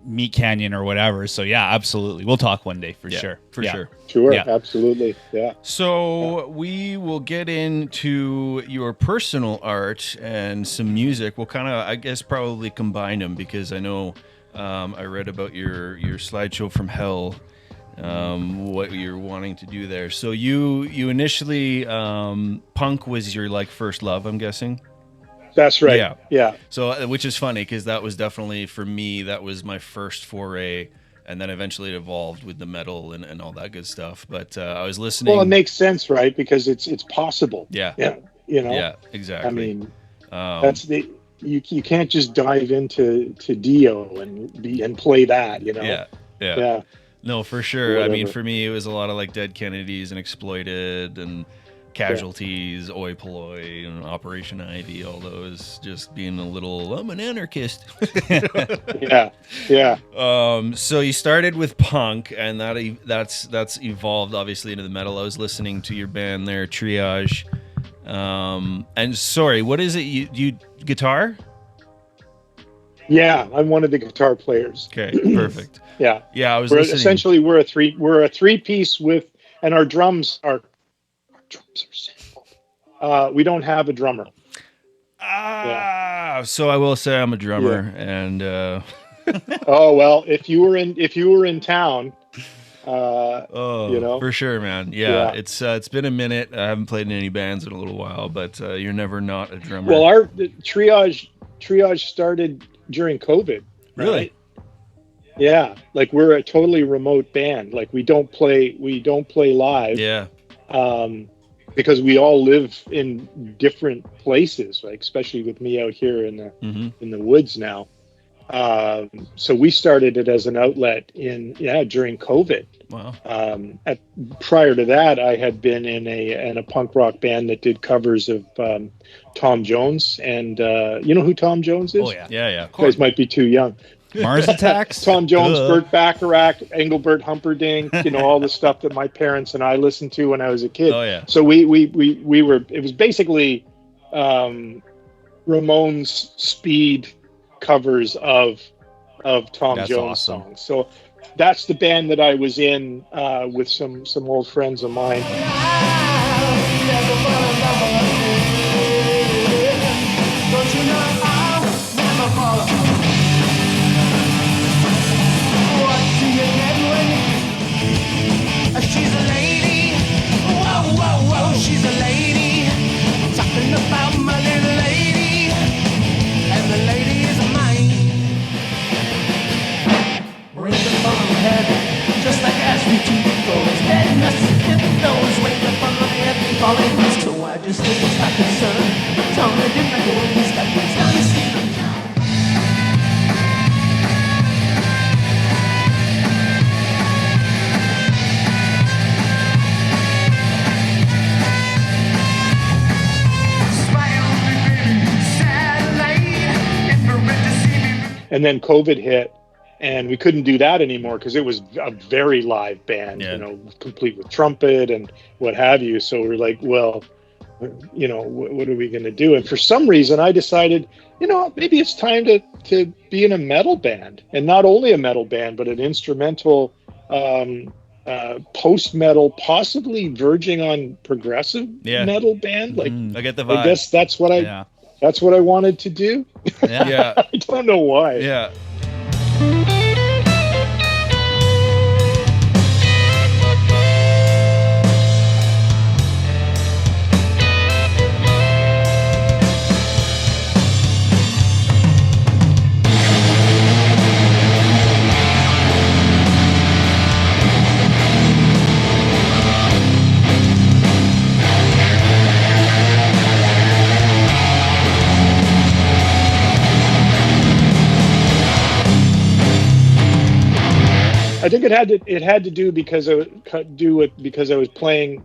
Meat Canyon or whatever. So yeah, absolutely. We'll talk one day for sure. sure. Sure, Yeah. absolutely. Yeah. So we will get into your personal art and some music. We'll kind of, I guess, probably combine them because I know I read about your slideshow from hell, what you're wanting to do there. So you initially punk was your like first love, I'm guessing. That's right. Yeah. So which is funny because that was definitely for me that was my first foray. And then eventually it evolved with the metal and all that good stuff. But I was listening. Well, it makes sense, right? Because it's possible. Yeah. Yeah. You know. Yeah. Exactly. I mean, that's you can't just dive into Dio and play that. You know. Yeah. Yeah. No, for sure. Whatever. I mean, for me, it was a lot of like Dead Kennedys and Exploited and Casualties, Oi Polloi, and Operation Ivy. All those just being a little. I'm an anarchist. Yeah. Yeah. So you started with punk, and that's evolved obviously into the metal. I was listening to your band there, Triage. And sorry, what is it? You guitar? Yeah. I'm one of the guitar players. Okay, perfect. Yeah. Yeah, I was listening. Essentially we're a three piece with, and our drums are simple. We don't have a drummer. So I will say I'm a drummer, and Oh well, if you were in town, you know, for sure, man. Yeah. It's been a minute. I haven't played in any bands in a little while, but you're never not a drummer. Well, the triage started during COVID. Really? Right? Yeah, like we're a totally remote band. Like we don't play live. Yeah. Because we all live in different places, like especially with me out here in the woods now. So we started it as an outlet during COVID. Wow. Prior to that, I had been in a punk rock band that did covers of Tom Jones, and you know who Tom Jones is? Oh yeah. Yeah. You guys might be too young. Mars Attacks. Tom Jones, Burt Bacharach, Engelbert Humperdinck, you know, all the stuff that my parents and I listened to when I was a kid. Oh yeah. So we were, it was basically Ramones speed covers of Tom That's Jones awesome. songs. So that's the band that I was in with some old friends of mine. She's a lady, whoa, whoa, whoa, she's a lady, talking about my little lady, and the lady is mine. We're in the bottom of heaven, just like SVT goes, dead nuts hit those, wake up on my head, falling, so I just think it's not concerned, tell me different ways, that was done, see them now. And then COVID hit, and we couldn't do that anymore because it was a very live band, Yeah. you know, complete with trumpet and what have you. So we're like, well, you know, what are we going to do? And for some reason, I decided, you know, maybe it's time to to be in a metal band, and not only a metal band, but an instrumental, post-metal, possibly verging on progressive metal band. Like, I get the vibe. I guess that's what I wanted to do. Yeah. I don't know why. Yeah. I think it had to do because I was playing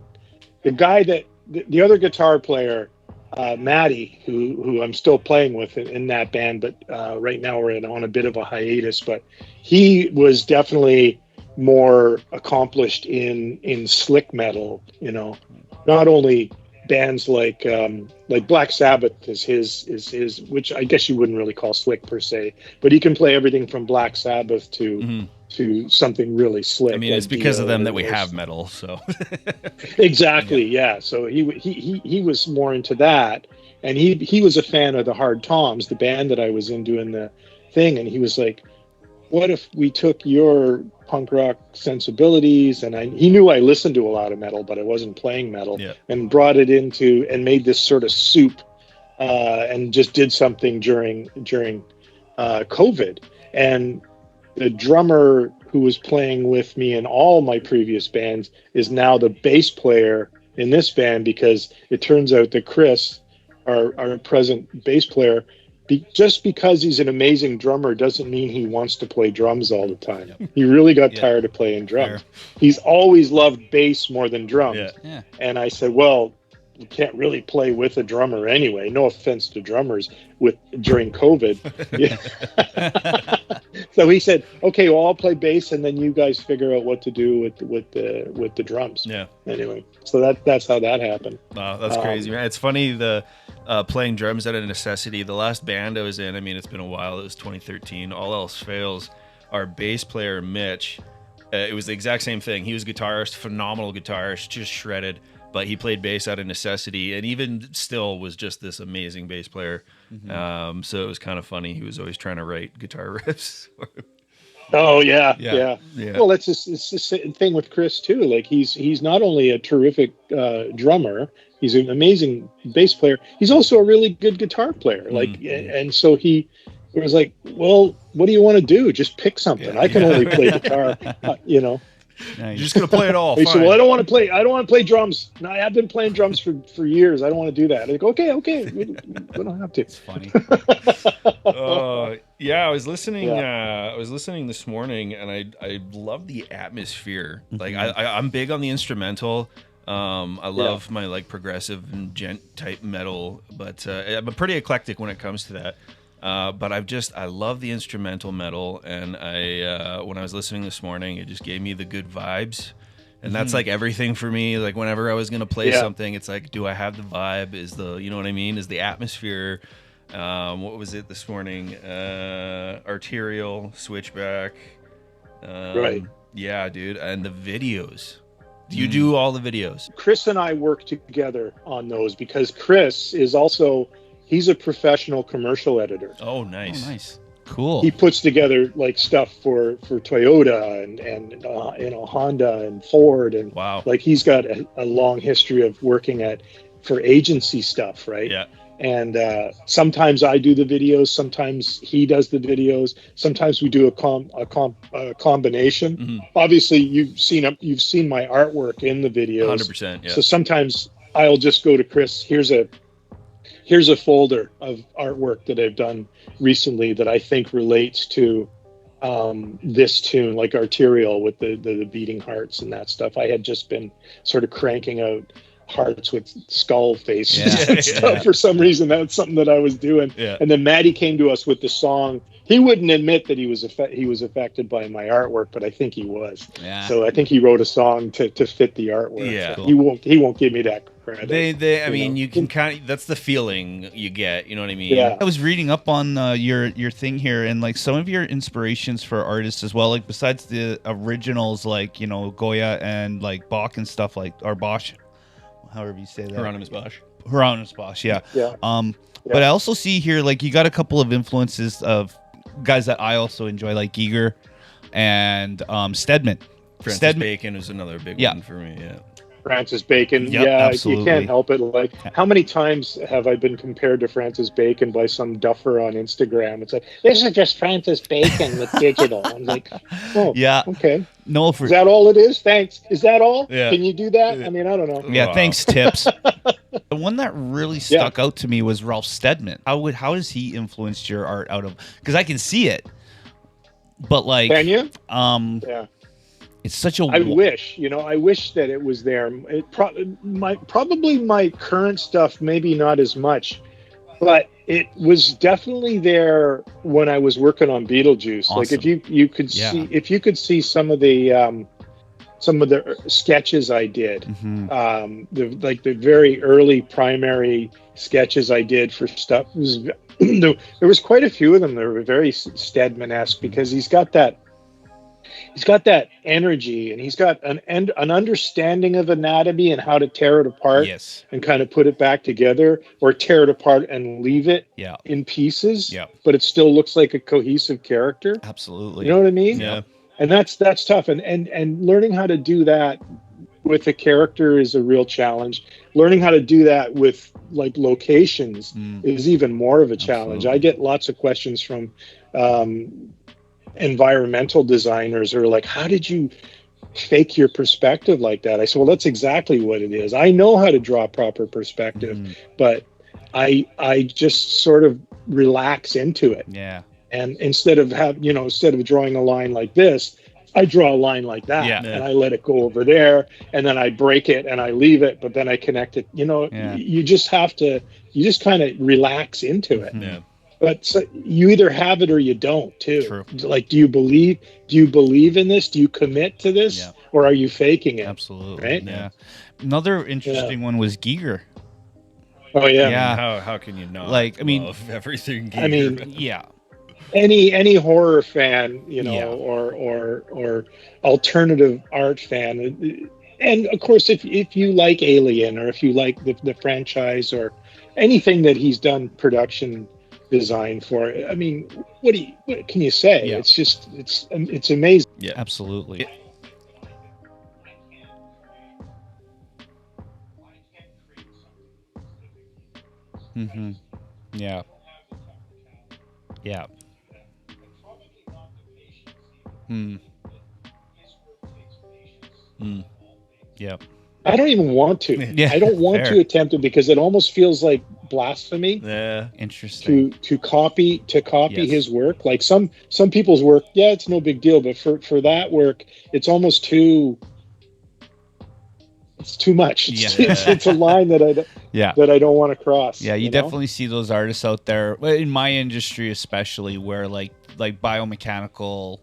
the guy that the other guitar player, Matty, who I'm still playing with in that band, but right now we're on a bit of a hiatus. But he was definitely more accomplished in slick metal. You know, not only bands like Black Sabbath is his, which I guess you wouldn't really call slick per se, but he can play everything from Black Sabbath to something really slick. I mean, it's because of them that we have metal. So exactly, yeah. So he was more into that, and he was a fan of the Hard Toms, the band that I was in doing the thing, and he was like, "What if we took your punk rock sensibilities?" And he knew I listened to a lot of metal, but I wasn't playing metal, and brought it into and made this sort of soup, and just did something during COVID. And the drummer who was playing with me in all my previous bands is now the bass player in this band, because it turns out that Chris, our present bass player, just because he's an amazing drummer doesn't mean he wants to play drums all the time. He really got tired of playing drums. He's always loved bass more than drums. And I said, well, you can't really play with a drummer anyway. No offense to drummers during COVID. So he said, okay, well, I'll play bass, and then you guys figure out what to do with the drums. Yeah. Anyway, so that's how that happened. Wow, that's crazy, man. It's funny, the playing drums out of necessity. The last band I was in, I mean, it's been a while. It was 2013. All else fails. Our bass player, Mitch, it was the exact same thing. He was a guitarist, phenomenal guitarist, just shredded. But he played bass out of necessity, and even still was just this amazing bass player. So it was kind of funny. He was always trying to write guitar riffs. Oh yeah. Well, it's the same thing with Chris too. Like he's not only a terrific drummer, he's an amazing bass player. He's also a really good guitar player. Like, and so he was like, well, what do you want to do? Just pick something. I can only play guitar, you know. You're just gonna play it all. He said, well, I don't want to play drums. No, I've been playing drums for years. I don't want to do that. I go, okay, we don't have to. It's funny. I was listening. I was listening this morning, and I love the atmosphere. Like I'm big on the instrumental. I love my like progressive and gent type metal, but I'm pretty eclectic when it comes to that. But I love the instrumental metal, and when I was listening this morning, it just gave me the good vibes, and that's like everything for me. Like whenever I was gonna play something, it's like, do I have the vibe? You know what I mean? Is the atmosphere? What was it this morning? Arterial, Switchback. Right. Yeah, dude, and the videos. Do you do all the videos? Chris and I work together on those because Chris is also. He's a professional commercial editor. Oh, nice. Oh, nice. Cool. He puts together like stuff for Toyota and Honda and Ford, and like he's got a long history of working for agency stuff, right? Yeah. And sometimes I do the videos, sometimes he does the videos, sometimes we do a combination. Obviously, you've seen my artwork in the videos. 100%. Yeah. So sometimes I'll just go to Chris. Here's a folder of artwork that I've done recently that I think relates to this tune, like Arterial with the beating hearts and that stuff. I had just been sort of cranking out hearts with skull faces and stuff for some reason. That's something that I was doing. Yeah. And then Maddie came to us with the song. He wouldn't admit that he was affected by my artwork, but I think he was. Yeah. So I think he wrote a song to fit the artwork. Yeah. So he won't give me that credit. credit. I mean, you can kind of, that's the feeling you get, you know what I mean? Yeah. I was reading up on your thing here, and like some of your inspirations for artists as well, like besides the originals, like, you know, Goya and like Bach and stuff, like, or Bosch, however you say that. Hieronymus Bosch, yeah. Yeah. But I also see here, like, you got a couple of influences of guys that I also enjoy, like Giger and Stedman. Francis Bacon is another big one for me, yeah. Francis Bacon, Yep, absolutely. You can't help it. Like, how many times have I been compared to Francis Bacon by some duffer on Instagram? It's like, this is just Francis Bacon with digital. I'm like, oh, yeah, okay. No, is that all it is? Thanks. Is that all? Yeah. Can you do that? I mean, I don't know. Yeah, Wow. thanks, Tips. The one that really stuck out to me was Ralph Steadman. How has he influenced your art out of? Because I can see it, but like, can you? Yeah. It's such a. I wish that it was there. Probably my current stuff, maybe not as much, but it was definitely there when I was working on Beetlejuice. Awesome. Like if you could see some of the sketches I did, the very early primary sketches I did for stuff. There was quite a few of them that were very Stedman-esque because he's got that energy, and he's got an understanding of anatomy and how to tear it apart and kind of put it back together, or tear it apart and leave it in pieces, but it still looks like a cohesive character. Absolutely. You know what I mean? Yeah. And that's tough. And learning how to do that with a character is a real challenge. Learning how to do that with like locations is even more of a challenge. Absolutely. I get lots of questions from environmental designers who are like, how did you fake your perspective like that? I said, well, that's exactly what it is. I know how to draw proper perspective, but I just sort of relax into it. Yeah. And instead of drawing a line like this, I draw a line like that, and I let it go over there, and then I break it and I leave it, but then I connect it. You just kind of relax into it. Yeah. But you either have it or you don't too. True. Like, do you believe in this? Do you commit to this, or are you faking it? Absolutely. Right? Yeah. Another interesting one was Giger. Oh yeah. Yeah. How can you not? Like, I mean, love everything. Giger? I mean, yeah. Any horror fan, or alternative art fan, and of course, if you like Alien, or if you like the franchise, or anything that he's done production design for, I mean, what can you say? Yeah. It's just it's amazing. Yeah, absolutely. Yeah. Yeah. Yeah. I don't even want to. Yeah, I don't want to attempt it because it almost feels like blasphemy. Yeah. Interesting. To copy his work. Like some people's work, it's no big deal, but for that work, it's almost too much. It's a line that I don't want to cross. Yeah, you definitely see those artists out there in my industry, especially where like biomechanical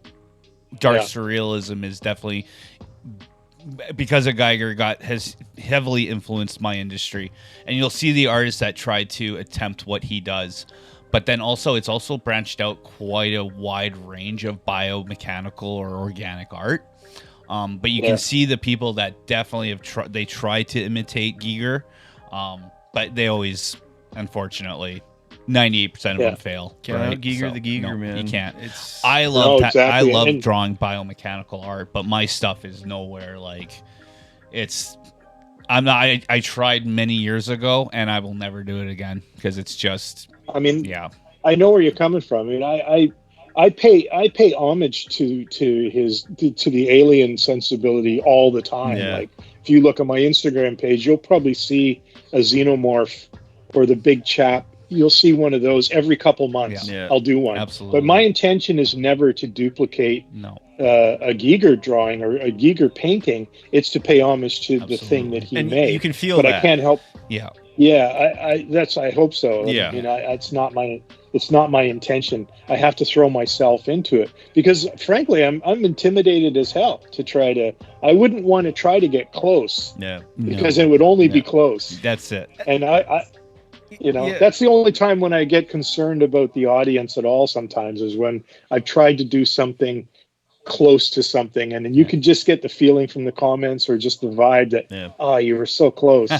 dark surrealism is definitely, because of Geiger, has heavily influenced my industry. And you'll see the artists that try to attempt what he does, but then it's also branched out quite a wide range of biomechanical or organic art. But you can see the people that definitely have they try to imitate Giger, but they always, unfortunately, 98% of them fail. Can't out Giger the Giger, man. You can't. I love drawing biomechanical art, but my stuff is nowhere like it's. I'm not. I tried many years ago, and I will never do it again because it's just. I mean, I know where you're coming from. I mean, I pay homage to the alien sensibility all the time. Yeah. Like, if you look at my Instagram page, you'll probably see a xenomorph or the big chap. You'll see one of those every couple months. Yeah. I'll do one. Absolutely. But my intention is never to duplicate a Giger drawing or a Giger painting. It's to pay homage to the thing that he made. You can feel but that. I can't help. Yeah. Yeah, I hope so. Yeah. I mean, it's not my. it's not my intention. I have to throw myself into it because, frankly, I'm intimidated as hell to try to. I wouldn't want to try to get close. Yeah. Because it would only be close. That's it. And that's the only time when I get concerned about the audience at all. Sometimes is when I've tried to do something close to something, and then you could just get the feeling from the comments or just the vibe that you were so close.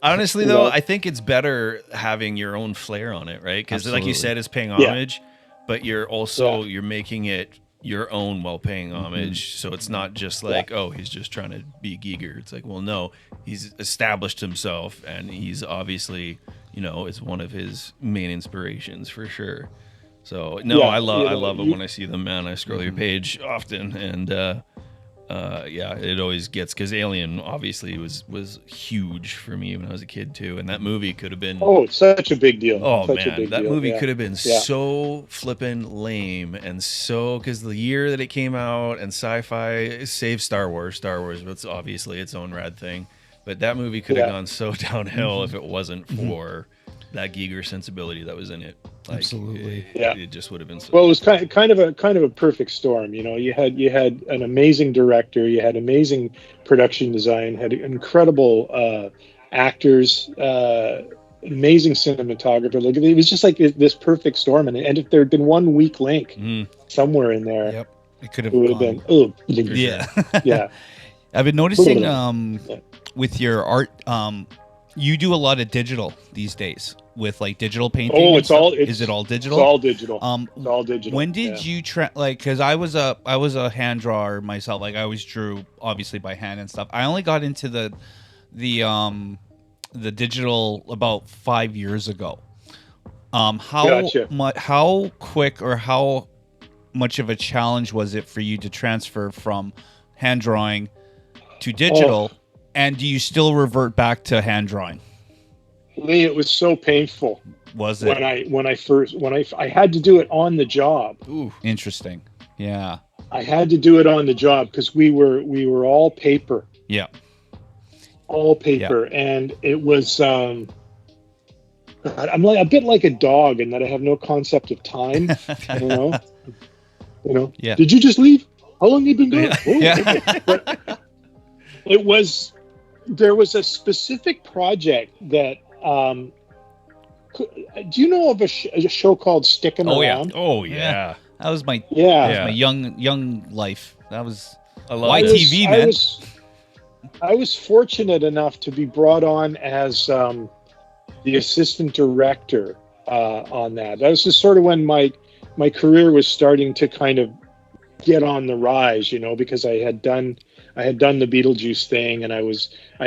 Honestly, though, I think it's better having your own flair on it, right? Because, like you said, it's paying homage, but you're also you're making it your own while paying homage. So it's not just like, oh, he's just trying to be Giger. It's like, well, no, he's established himself, and he's obviously, it's one of his main inspirations for sure. So I love it when I see them, man. I scroll your page often, and it always gets, because Alien obviously was huge for me when I was a kid too, and that movie could have been it's such a big deal. That movie could have been so flippin' lame, and so, because the year that it came out and sci-fi saved Star Wars, but obviously its own rad thing, but that movie could have gone so downhill if it wasn't for that Giger sensibility that was in it. Absolutely. It just would have been so. Well, it was kind of a perfect storm. You had an amazing director, you had amazing production design, had incredible actors, amazing cinematographer. Like, it was just like this perfect storm. And if there had been one weak link somewhere in there, it could have been. Yeah. I've been noticing with your art, you do a lot of digital these days with like digital painting. Is it all digital? It's all digital. It's all digital. When did you because I was a hand drawer myself. Like, I always drew obviously by hand and stuff. I only got into the digital about 5 years ago. How quick or how much of a challenge was it for you to transfer from hand drawing to digital? And do you still revert back to hand drawing? Lee, it was so painful. Was it? When I had to do it on the job. Ooh, interesting. Yeah. I had to do it on the job because we were all paper. Yeah. All paper, and it was. I'm like a bit like a dog in that I have no concept of time. Yeah. Did you just leave? How long have you been gone? Yeah. But there was a specific project that. Do you know of a show called Stickin Around? Oh yeah. That was my my young life. That was YTV, man. I was fortunate enough to be brought on as the assistant director on that. That was just sort of when my career was starting to kind of get on the rise, because I had done the Beetlejuice thing, and I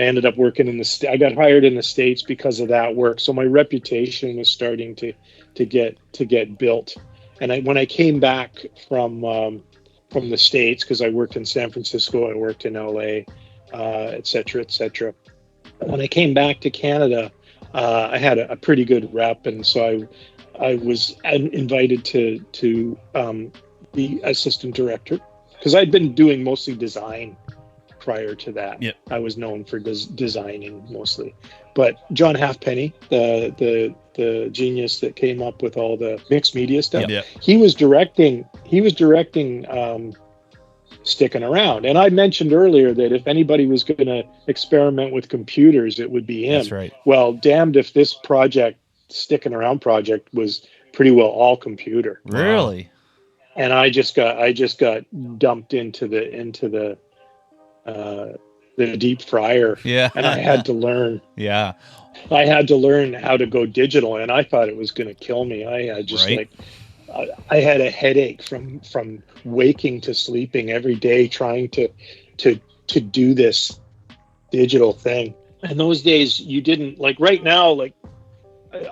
ended up working I got hired in the States because of that work. So my reputation was starting to get built. And when I came back from the States, because I worked in San Francisco, I worked in LA, et cetera. When I came back to Canada, I had a pretty good rep, and so I was invited to be assistant director, because I'd been doing mostly design prior to that. Yep. I was known for designing mostly. But John Halfpenny, the genius that came up with all the mixed media stuff, he was directing Stickin Around. And I mentioned earlier that if anybody was going to experiment with computers, it would be him. That's right. Well, damned if this project, Stickin Around project, was pretty well all computer. Really? And I just got dumped into the deep fryer. Yeah. And I had to learn. Yeah. I had to learn how to go digital, and I thought it was going to kill me. I just I had a headache from waking to sleeping every day trying to do this digital thing. In those days, you didn't, like right now, like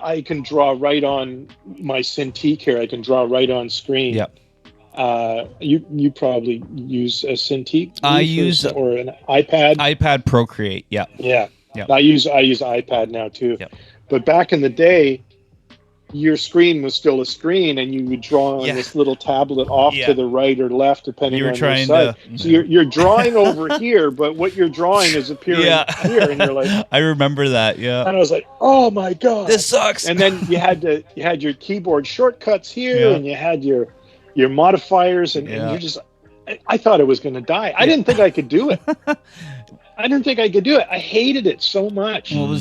I can draw right on my Cintiq here. I can draw right on screen. Yep. You probably use a Cintiq. I use or an iPad. iPad Procreate. Yeah. Yeah. Yep. I use iPad now too. Yep. But back in the day, your screen was still a screen, and you would draw on this little tablet off to the right or left, depending on your side. So you're drawing over here, but what you're drawing is appearing here, and you're like, I remember that. Yeah. and I was like, oh my god, This sucks. And then you had your keyboard shortcuts here, and you had your modifiers, and you're just. I thought I was going to die. I didn't think I could do it. I hated it so much. Well,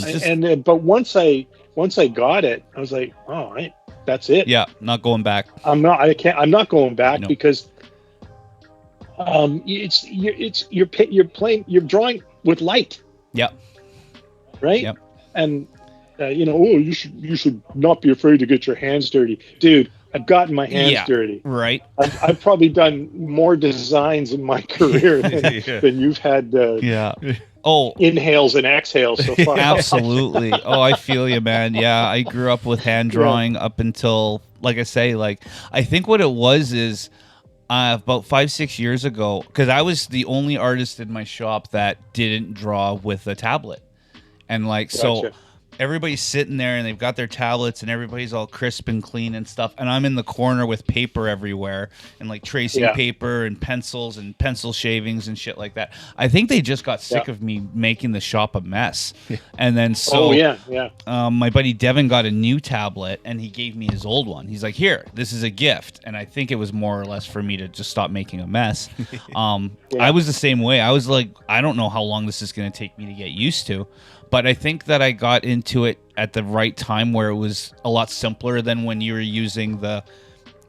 but once I got it, I was like, oh, that's it. Yeah, not going back. I'm not going back because you're drawing with light. Yep. Right. Yep. And you should not be afraid to get your hands dirty, dude. I've gotten my hands dirty. Right. I've probably done more designs in my career than you've had. Inhales and exhales so far. Absolutely. Oh, I feel you, man. Yeah, I grew up with hand drawing up until, like I say, I think what it was is about 5-6 years ago, because I was the only artist in my shop that didn't draw with a tablet, and so. Everybody's sitting there and they've got their tablets and everybody's all crisp and clean and stuff. And I'm in the corner with paper everywhere and tracing paper and pencils and pencil shavings and shit like that. I think they just got sick of me making the shop a mess. And then my buddy Devin got a new tablet and he gave me his old one. He's like, here, this is a gift. And I think it was more or less for me to just stop making a mess. I was the same way. I was like, I don't know how long this is going to take me to get used to. But I think that I got into it at the right time where it was a lot simpler than when you were using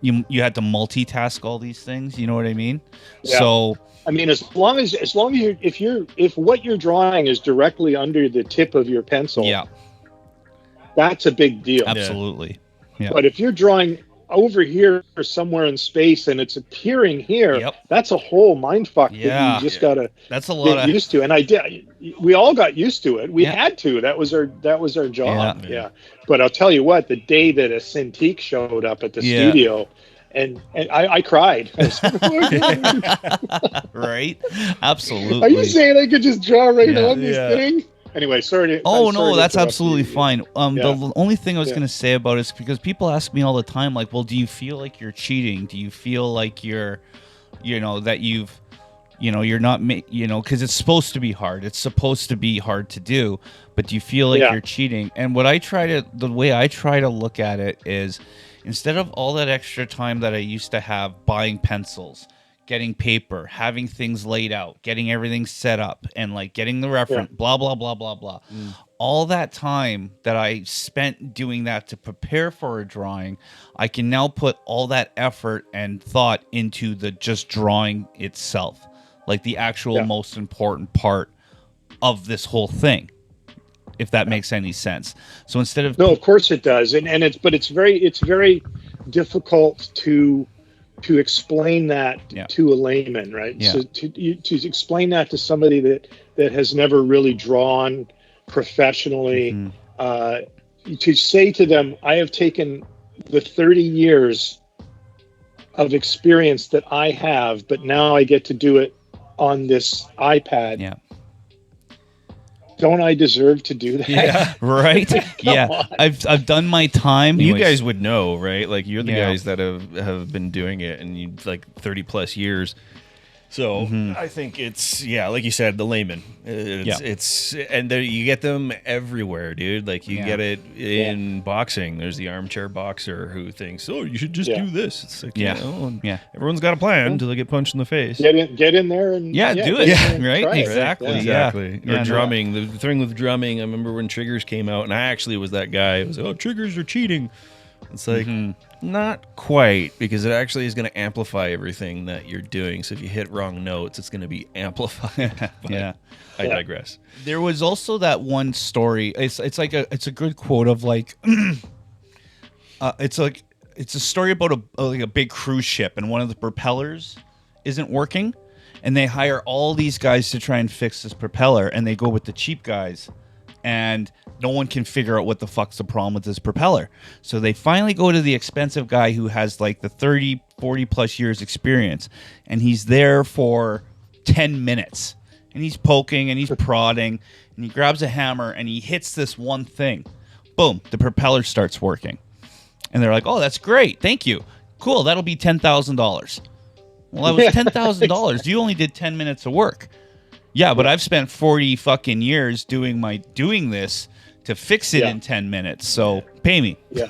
you had to multitask all these things. You know what I mean? Yeah. So I mean, as long as if what you're drawing is directly under the tip of your pencil, that's a big deal. Absolutely. Yeah. But if you're drawing over here or somewhere in space and it's appearing here, that's a whole mind fuck that you just gotta get used to. And we all got used to it. We had to. That was our job. Yeah. But I'll tell you what, the day that a Cintiq showed up at the studio, and I cried. Right? Absolutely. Are you saying I could just draw right on this thing? Anyway, sorry. That's absolutely fine. The only thing I was going to say about it is because people ask me all the time, like, well, do you feel like you're cheating? Do you feel like you're, that you've, you're not, because it's supposed to be hard. It's supposed to be hard to do, but do you feel like you're cheating? And the way I try to look at it is, instead of all that extra time that I used to have buying pencils, getting paper, having things laid out, getting everything set up, and getting the reference, blah, blah, blah, blah, blah. All that time that I spent doing that to prepare for a drawing, I can now put all that effort and thought into the just drawing itself, the actual most important part of this whole thing, if that makes any sense. So instead of... No, of course it does. And it's very difficult to explain that to a layman, right? So to explain that to somebody that has never really drawn professionally, to say to them, I have taken the 30 years of experience that I have, but now I get to do it on this iPad. Yeah. Don't I deserve to do that? Yeah, right. On. I've done my time. You guys would know, right? You're the guys that have been doing it, and you 30 plus years. So I think it's like you said, the layman. It's and there you get them everywhere, dude. You get it in boxing. There's the armchair boxer who thinks, oh, you should just do this. It's everyone's got a plan until they get punched in the face. Get in there and do it. Right, exactly. Or drumming. The thing with drumming, I remember when triggers came out, and I actually was that guy. It was triggers are cheating. It's not quite, because it actually is going to amplify everything that you're doing. So if you hit wrong notes, it's going to be amplified. I digress. There was also that one story. It's a good quote of it's a story about a big cruise ship, and one of the propellers isn't working, and they hire all these guys to try and fix this propeller, and they go with the cheap guys. And no one can figure out what the fuck's the problem with this propeller. So they finally go to the expensive guy who has the 30, 40 plus years experience. And he's there for 10 minutes. And he's poking and he's prodding. And he grabs a hammer and he hits this one thing. Boom, the propeller starts working. And they're like, oh, that's great. Thank you. Cool. That'll be $10,000. Well, that was $10,000. You only did 10 minutes of work. Yeah, but I've spent 40 fucking years doing this to fix it in 10 minutes. So pay me. Yeah.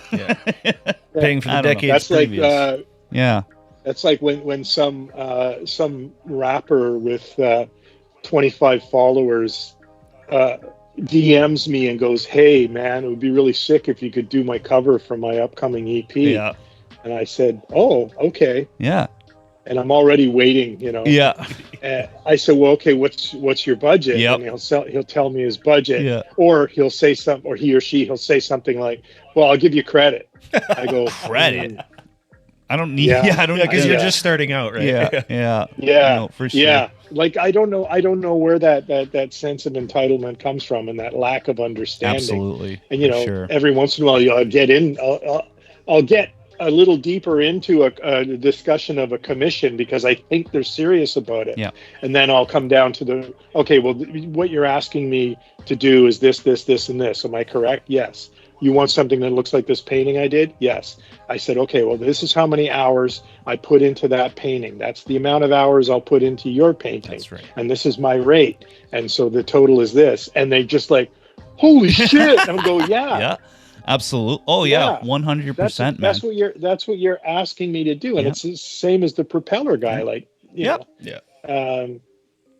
Paying for the decades That's previous. like that's like when some rapper with 25 followers DMs me and goes, "Hey man, it would be really sick if you could do my cover for my upcoming EP." Yeah. And I said, "Oh, okay." Yeah. And I'm already waiting, you know. Yeah. And I said, "Well, okay, what's your budget?" Yep. And he'll tell me his budget, Yeah. or he'll say something, or he or she he'll say something like, "Well, I'll give you credit." I go, Credit? I don't need. Yeah. I don't. Because Yeah. you're just starting out, right? Yeah. Yeah, No, for sure. yeah. Like I don't know where that sense of entitlement comes from, and that lack of understanding. Absolutely. And you For know, sure. every once in a while, I'll get a little deeper into a discussion of a commission because I think they're serious about it. Yeah. And then I'll come down to what you're asking me to do is this, and this. Am I correct? Yes. You want something that looks like this painting I did? Yes. I said, okay, well, this is how many hours I put into that painting. That's the amount of hours I'll put into your painting. That's right. And this is my rate. And so the total is this. And they just like, holy shit. And I go, yeah. Yeah. Absolutely. Oh yeah. Yeah. 100%, man. That's what you're asking me to do. And Yeah. it's the same as the propeller guy. Like, you Yep. know,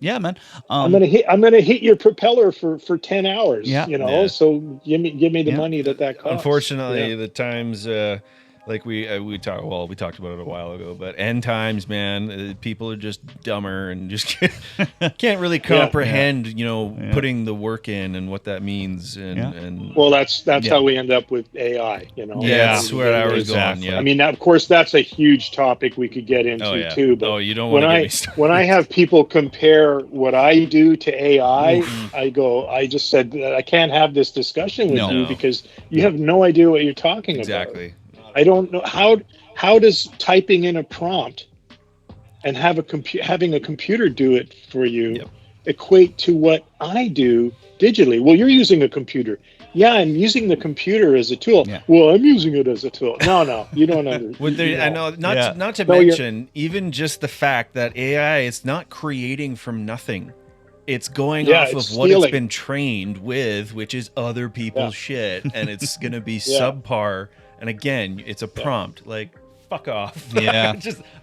Yeah, man. I'm gonna hit your propeller for 10 hours. Yeah. You know, Yeah. so give me the Yeah. money that costs. Unfortunately, Yeah. the times like we talked about it a while ago, but end times, man, people are just dumber and just can't really comprehend, you know, putting the work in and what that means. And Well, that's how we end up with AI. You know. yeah, that's where I was exactly. going. Yeah. I mean, of course, that's a huge topic we could get into Oh, yeah. too. But You don't when want to get I me started. when I have people compare what I do to AI, Mm-hmm. I just said that I can't have this discussion with No. you because you have no idea what you're talking about. Exactly. I don't know how does typing in a prompt and having a computer do it for you equate to what I do digitally? Well, you're using a computer. Yeah, I'm using the computer as a tool. Yeah. Well, I'm using it as a tool. No, you don't understand. I know, not to No, you're- mention even just the fact that AI is not creating from nothing. It's going off it's of what it's stealing. been trained with, which is other people's shit, and it's going to be Yeah. subpar. And again, it's a prompt. Like, fuck off. Yeah.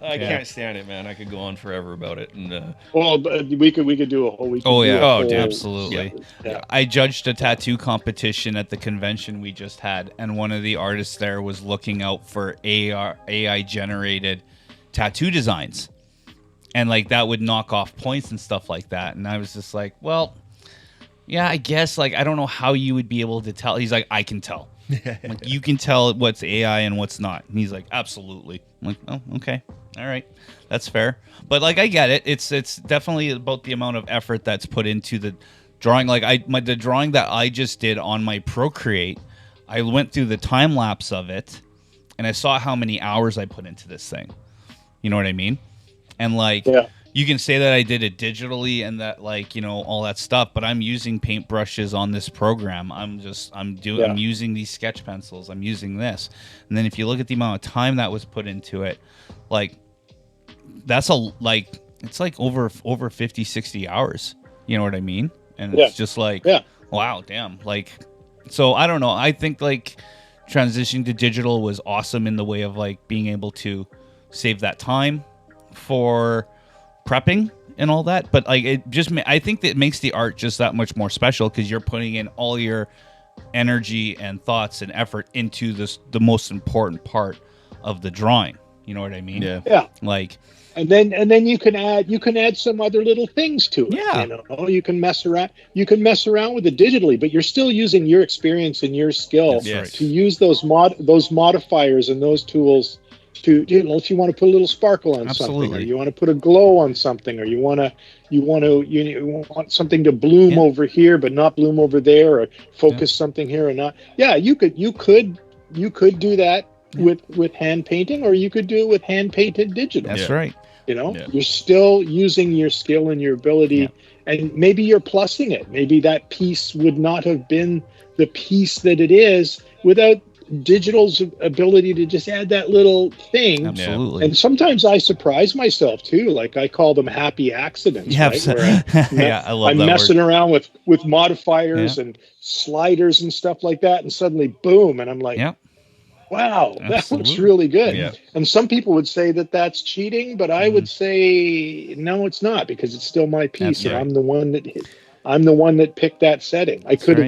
I can't stand it, man. I could go on forever about it. And Well, but we could do a whole week. Oh yeah. Oh, dude. Absolutely. Yeah. I judged a tattoo competition at the convention we just had, and one of the artists there was looking out for AI generated tattoo designs, and like that would knock off points and stuff like that. And I was just like, well, yeah, I guess. Like, I don't know how you would be able to tell. He's like, I can tell. Like, you can tell what's AI and what's not. And he's like, absolutely. I'm like, oh, okay, all right, that's fair. But like, I get it. It's definitely about the amount of effort that's put into the drawing. Like the drawing that I just did on my Procreate, I went through the time lapse of it, and I saw how many hours I put into this thing. You know what I mean? And like, you can say that I did it digitally and that, like, you know, all that stuff, but I'm using paintbrushes on this program. I'm using these sketch pencils. I'm using this. And then if you look at the amount of time that was put into it, like, it's like over 50, 60 hours. You know what I mean? And it's just like, wow, damn. Like, so I don't know. I think like transitioning to digital was awesome in the way of like being able to save that time for prepping and all that, but like I think that it makes the art just that much more special because you're putting in all your energy and thoughts and effort into the most important part of the drawing. You know what I mean? Yeah. Like, and then you can add some other little things to it. Yeah. You know, you can mess around with it digitally, but you're still using your experience and your skill to use those modifiers and those tools to, you know, if you want to put a little sparkle on something, or you want to put a glow on something, or you want something to bloom over here but not bloom over there, or focus something here or not. Yeah, you could do that with hand painting, or you could do it with hand painted digital. that's right. You know, you're still using your skill and your ability, and maybe you're plussing it. Maybe that piece would not have been the piece that it is without digital's ability to just add that little thing. Absolutely. And sometimes I surprise myself too. Like I call them happy accidents, Yeah, right? Where I love I'm that messing word. around with modifiers and sliders and stuff like that, and suddenly boom, and I'm like, Yep. wow, that looks Absolutely. really good. Yeah. And some people would say that that's cheating, but I would say no, it's not, because it's still my piece, That's and right. I'm the one that picked that setting. I could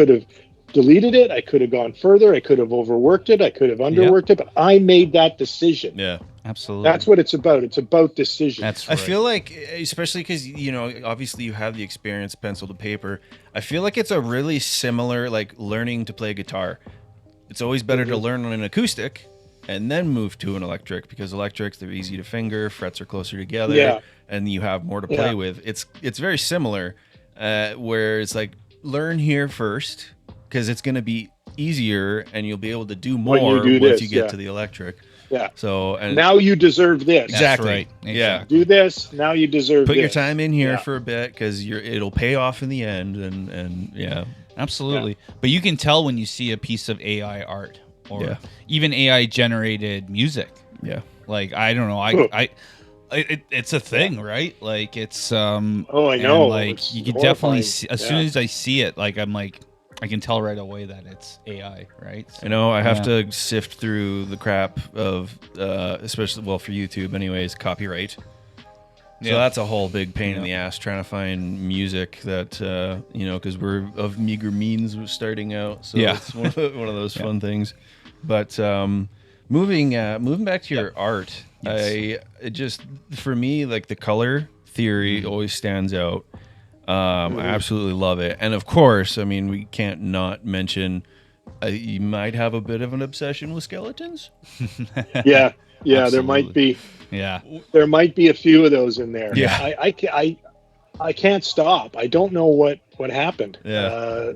have deleted it. I could have gone further. I could have overworked it. I could have underworked it, but I made that decision. Yeah. Absolutely. That's what it's about. It's about decision. That's I right. feel like, especially because, you know, obviously you have the experience, pencil to paper. I feel like it's a really similar, like learning to play guitar. It's always better to learn on an acoustic and then move to an electric, because electrics, they're easy to finger, frets are closer together, and you have more to play with. It's very similar, where it's like learn here first, because it's going to be easier and you'll be able to do more once you get to the electric. Yeah. So and now you deserve this. exactly. right. Yeah. Do this. Now you deserve Put this. your time in here for a bit, because it'll pay off in the end. And yeah. Absolutely. But you can tell when you see a piece of AI art or even AI generated music. Yeah. Like, I don't know. It's a thing, right? Like it's Oh, I know. Like It's you can horrifying. definitely see, as soon as I see it, like I'm like I can tell right away that it's AI, right? So, I know I have to sift through the crap of especially, well, for YouTube anyways, copyright. So that's a whole big pain in the ass trying to find music that you know, because we're of meager means starting out. So it's one of those fun things. But moving back to your art, it just, for me, like the color theory always stands out. I absolutely love it, and of course, I mean, we can't not mention you might have a bit of an obsession with skeletons. Yeah, there might be. Yeah, there might be a few of those in there. Yeah. I can't stop. I don't know what happened. Yeah.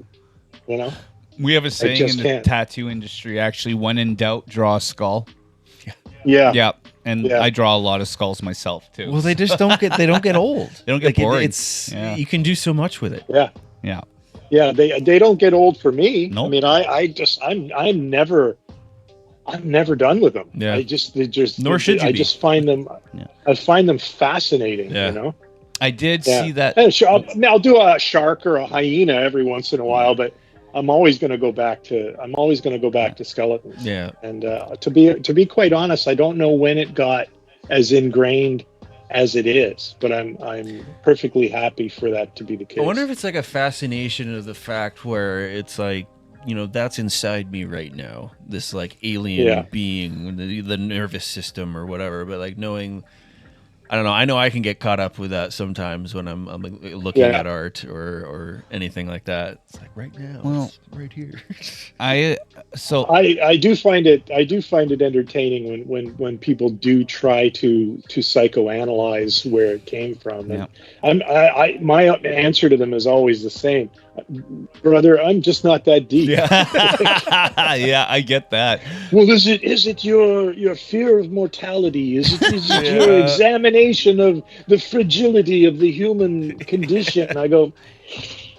You know, we have a saying in the can't. tattoo industry, actually, when in doubt, draw a skull. Yeah. And I draw a lot of skulls myself too. Well, they just don't get old. They don't get boring. It's you can do so much with it. Yeah. They don't get old for me. Nope. I mean, I'm never done with them. Yeah. Nor should you I be. just find them. I find them fascinating. Yeah. You know. I did see that. And sure, I'll do a shark or a hyena every once in a while, but I'm always going to go back to skeletons. Yeah. And to be quite honest, I don't know when it got as ingrained as it is, but I'm perfectly happy for that to be the case. I wonder if it's like a fascination of the fact where it's like, you know, that's inside me right now, this like alien being, the nervous system or whatever, but like knowing, I don't know, I know I can get caught up with that sometimes when I'm looking at art or anything like that. It's like right now, it's right here. I do find it entertaining when people do try to psychoanalyze where it came from. And my answer to them is always the same. Brother, I'm just not that deep. Yeah, I get that. Well, is it your fear of mortality? Is it your examination of the fragility of the human condition? And I go,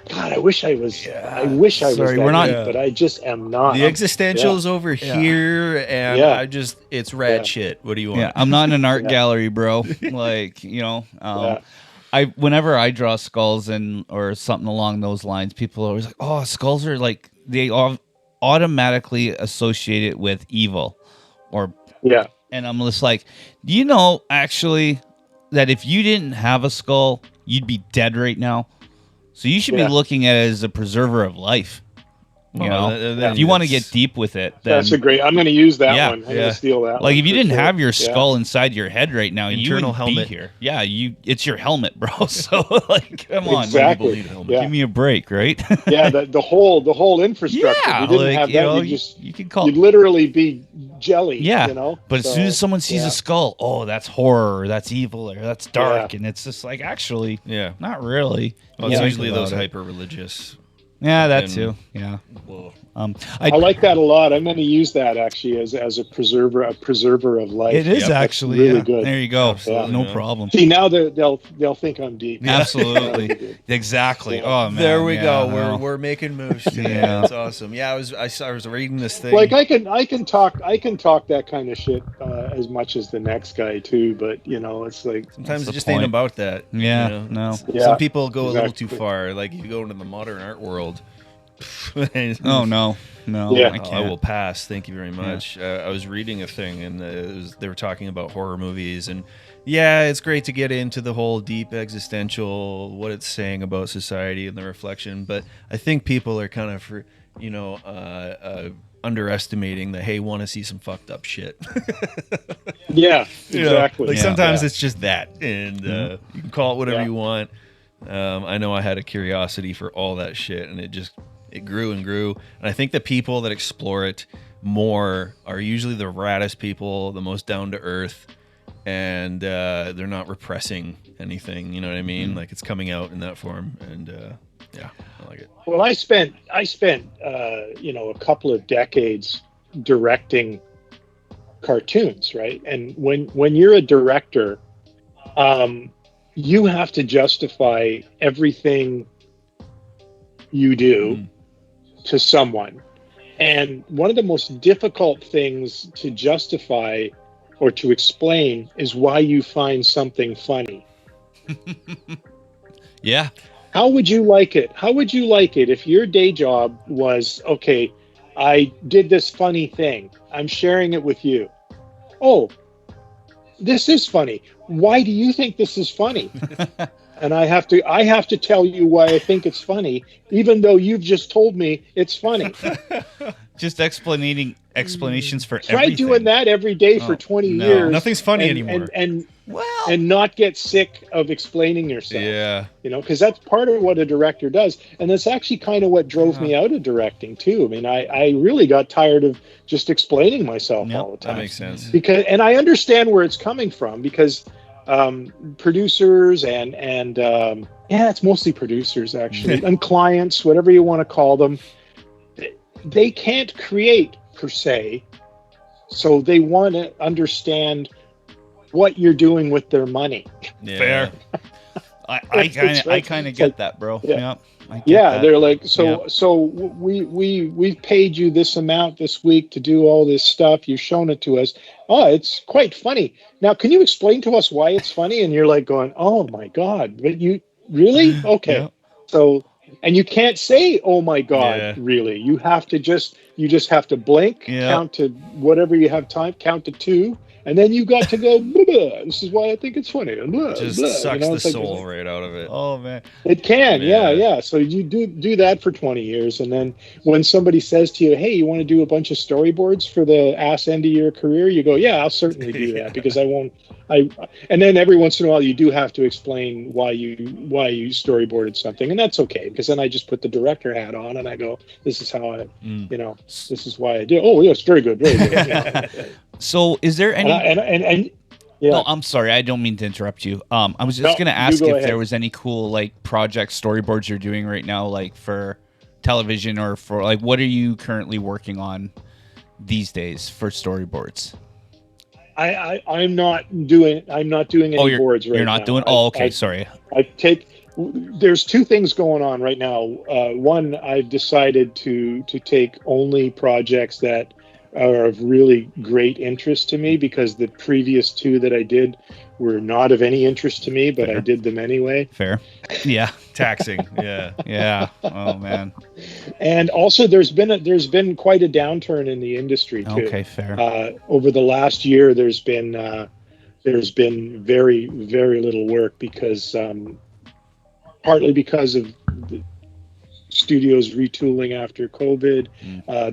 God, I wish I was. I wish I was. Sorry, that we're not. deep, but I just am not. The existential is over here, and it's rad shit. What do you want? Yeah, I'm not in an art gallery, bro. Like, you know. Whenever I draw skulls or something along those lines, people are always like, "Oh, skulls are like they automatically associate it with evil," and I'm just like, do you know actually that if you didn't have a skull, you'd be dead right now? So you should be looking at it as a preserver of life. You know, if you want to get deep with it, then that's a great. I'm going to use that one. I'm going to steal that. Like if you didn't have your skull inside your head right now, you wouldn't helmet. be here. Yeah, it's your helmet, bro. So like, come on, exactly. Give me a break, right? The whole infrastructure. Yeah, if you didn't have that, you'd literally be jelly. Yeah, you know. But as soon as someone sees a skull, oh, that's horror, or that's evil, or that's dark, and it's just like actually, not really. Well, it's usually those hyper religious. Yeah, that too. Yeah. Well, I like that a lot. I'm going to use that actually as a preserver of life. It is That's actually really yeah. good. There you go. Absolutely, No man. problem. See, now they'll think I'm deep. Absolutely. Exactly. Yeah. Oh man. There we go. no. We're making moves today. Yeah. That's awesome. Yeah, I was reading this thing. Like I can talk that kind of shit as much as the next guy too, but it's like Sometimes That's it the just point. ain't about that. Yeah, you know? no. Yeah, Some people go a little too exactly. far. Like you go into the modern art world. Oh no. Yeah. I I can't. will pass. Thank you very much. I was reading a thing, and they were talking about horror movies, and yeah, it's great to get into the whole deep existential, what it's saying about society and the reflection. But I think people are kind of, underestimating that. Hey, want to see some fucked up shit? Yeah, You know, exactly. like Yeah. sometimes Yeah. it's just that, and you can call it whatever Yeah. you want. I know I had a curiosity for all that shit, and it grew and grew. And I think the people that explore it more are usually the raddest people, the most down to earth, and they're not repressing anything. You know what I mean? Like it's coming out in that form, and yeah, I like it. Well, I spent a couple of decades directing cartoons, right? And when you're a director, you have to justify everything you do to someone. And one of the most difficult things to justify or to explain is why you find something funny. Yeah. How would you like it? How would you like it if your day job was, okay, I did this funny thing. I'm sharing it with you. Oh, this is funny. Why do you think this is funny? And I have to tell you why I think it's funny, even though you've just told me it's funny. Just explanations for Try everything. doing that every day for 20 no. years. Nothing's funny anymore. And not get sick of explaining yourself. Yeah. Because that's part of what a director does. And that's actually kind of what drove me out of directing too. I mean, I really got tired of just explaining myself all the time. That makes sense. And I understand where it's coming from, because producers and it's mostly producers actually, and clients, whatever you want to call them, they can't create per se, so they want to understand what you're doing with their money. Yeah. Fair. I kind of get that, bro. Yeah. Yep. I get that. They're like, so we've paid you this amount this week to do all this stuff. You've shown it to us. Oh, it's quite funny. Now, can you explain to us why it's funny? And you're like going, oh my God, but you really? Okay. Yeah. So, and you can't say, oh my God, really. You just have to blink, count to whatever you have time, count to 2. And then you got to go, blah, blah, this is why I think it's funny. And blah, Just blah, sucks the it's like, soul right out of it. Oh man. it can, Yeah. yeah. So you do that for 20 years, and then when somebody says to you, "Hey, you want to do a bunch of storyboards for the ass end of your career?" You go, "Yeah, I'll certainly do that," because I won't. And then every once in a while, you do have to explain why you storyboarded something, and that's okay, because then I just put the director hat on and I go, "This is how I, this is why I do." Oh, yes, very good, very good. So, is there any? And yeah. No, I'm sorry. I don't mean to interrupt you. I was just gonna ask go if ahead. there was any cool project storyboards you're doing right now, for television, or for what are you currently working on these days for storyboards? I'm not doing any boards right now. You're not doing. Okay, sorry. There's 2 things going on right now. One, I've decided to take only projects that are of really great interest to me, because the previous 2 that I did were not of any interest to me, but I did them anyway. Fair. Yeah. Taxing. Yeah. Yeah. Oh man. And also, there's been quite a downturn in the industry too. Okay. Fair. Over the last year, there's been very, very little work, because partly because of the studios retooling after COVID.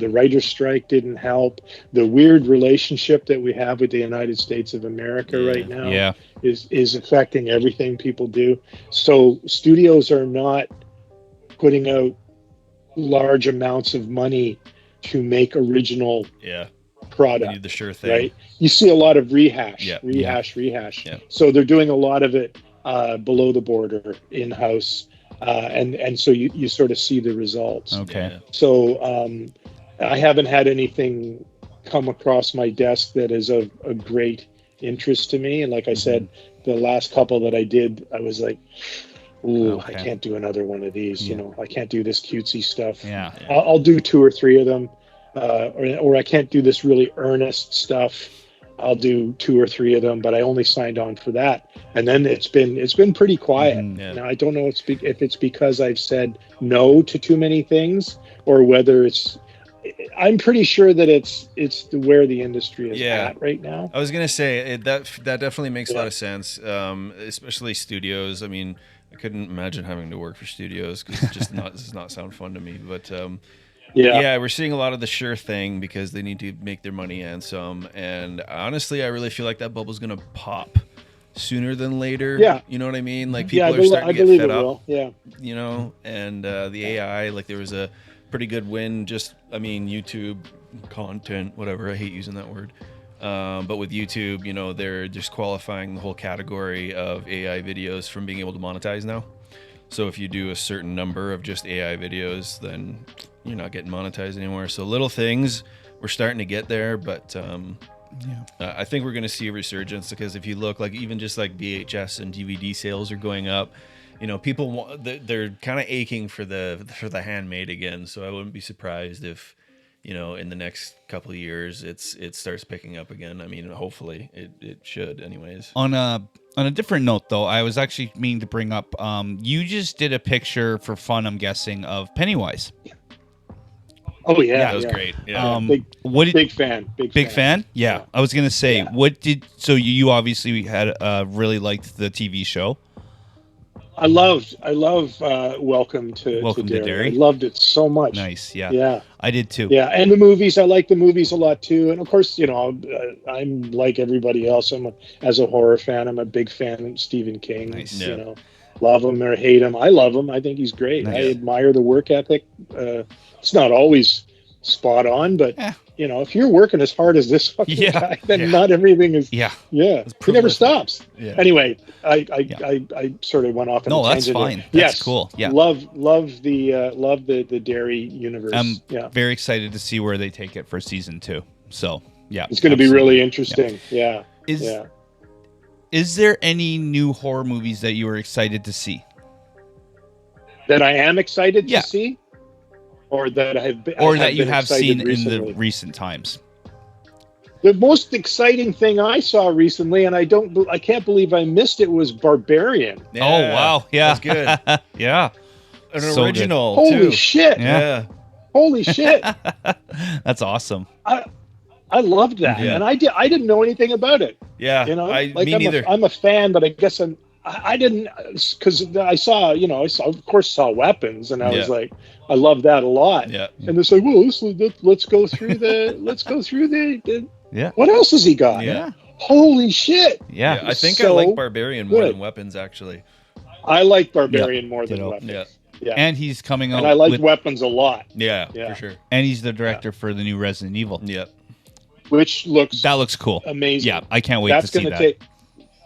The writer's strike didn't help. The weird relationship that we have with the United States of America right now is affecting everything people do. So studios are not putting out large amounts of money to make original product. You need the sure thing. Right? You see a lot of rehash. Yeah. So they're doing a lot of it below the border, in-house. and so you sort of see the results. Okay. So I haven't had anything come across my desk that is of a great interest to me. And like I said, the last couple that I did, I was like, ooh, I can't do another one of these. You know, I can't do this cutesy stuff. Yeah. I'll do 2 or 3 of them, or I can't do this really earnest stuff. I'll do 2 or 3 of them, but I only signed on for that. And then it's been pretty quiet. Now I don't know if it's because I've said no to too many things, or whether I'm pretty sure that it's where the industry is at right now. I was gonna say that definitely makes a lot of sense, especially studios. I mean, I couldn't imagine having to work for studios because it just does not sound fun to me. But we're seeing a lot of the sure thing because they need to make their money and some. And honestly, I really feel like that bubble's gonna pop sooner than later. Yeah, you know what I mean? Like people are starting to get fed up. Yeah, you know, and the AI, like there was a pretty good win. YouTube content, whatever. I hate using that word. But with YouTube, you know, they're disqualifying the whole category of AI videos from being able to monetize now. So if you do a certain number of just AI videos, then you're not getting monetized anymore. So little things, we're starting to get there, but I think we're going to see a resurgence because if you look, like even just like VHS and DVD sales are going up. You know, people they're kind of aching for the handmade again. So I wouldn't be surprised if, you know, in the next couple of years it starts picking up again. I mean, hopefully it should, anyways. On a different note, though, I was actually meaning to bring up. You just did a picture for fun, I'm guessing, of Pennywise. Oh yeah, that was great. Yeah, big fan. Big fan. Yeah, I was gonna say, so you obviously had really liked the TV show. I love Welcome to Derry. I loved it so much. Nice, yeah. I did too. Yeah, and the movies. I like the movies a lot too. And of course, you know, I'm like everybody else. As a horror fan, I'm a big fan of Stephen King. Nice. You know, love him or hate him. I love him. I think he's great. Nice. I admire the work ethic. It's not always spot on, but you know, if you're working as hard as this fucking guy, then not everything is. He never stops. Yeah. Anyway, I sort of went off. No, that's fine. That's cool. Yeah, love the Derry universe. I'm very excited to see where they take it for season 2. So it's going to be really interesting. Yeah. Is there any new horror movies that you were excited to see? That I am excited to see? Or that you have seen recently in the recent times. The most exciting thing I saw recently, and I can't believe I missed it, was Barbarian. Yeah. Oh wow, yeah, that's good. Yeah, an original. Holy shit! Yeah, holy shit! That's awesome. I loved that, and I didn't know anything about it. Yeah, you know, me neither. I'm a fan, but I guess I didn't, because I saw weapons, and I was like, I love that a lot. Yeah. And it's like, well, let's go through the what else has he got? Yeah. Holy shit. Yeah. I think I like Barbarian more than Weapons, actually. I like Barbarian more than Weapons. Yeah. And he's coming out. And I like Weapons a lot. Yeah, for sure. And he's the director for the new Resident Evil. Yeah. Which looks cool. Amazing. Yeah, I can't wait to see that.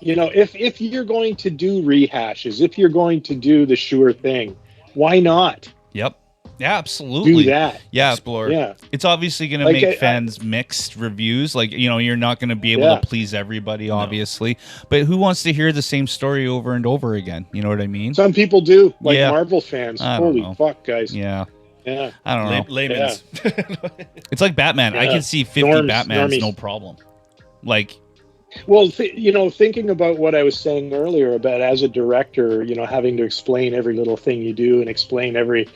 You know, if you're going to do rehashes, if you're going to do the sure thing, why not? Yep. Yeah, absolutely. Do that. Yeah. Explore. Yeah. It's obviously going to make fans mixed reviews. Like, you know, you're not going to be able to please everybody, obviously. But who wants to hear the same story over and over again? You know what I mean? Some people do, like Marvel fans. Holy fuck, guys. Yeah. Yeah. I don't know. Layman's. It's like Batman. I can see 50 Batmans, no problem. Like... Well, thinking about what I was saying earlier about as a director, you know, having to explain every little thing you do and explain every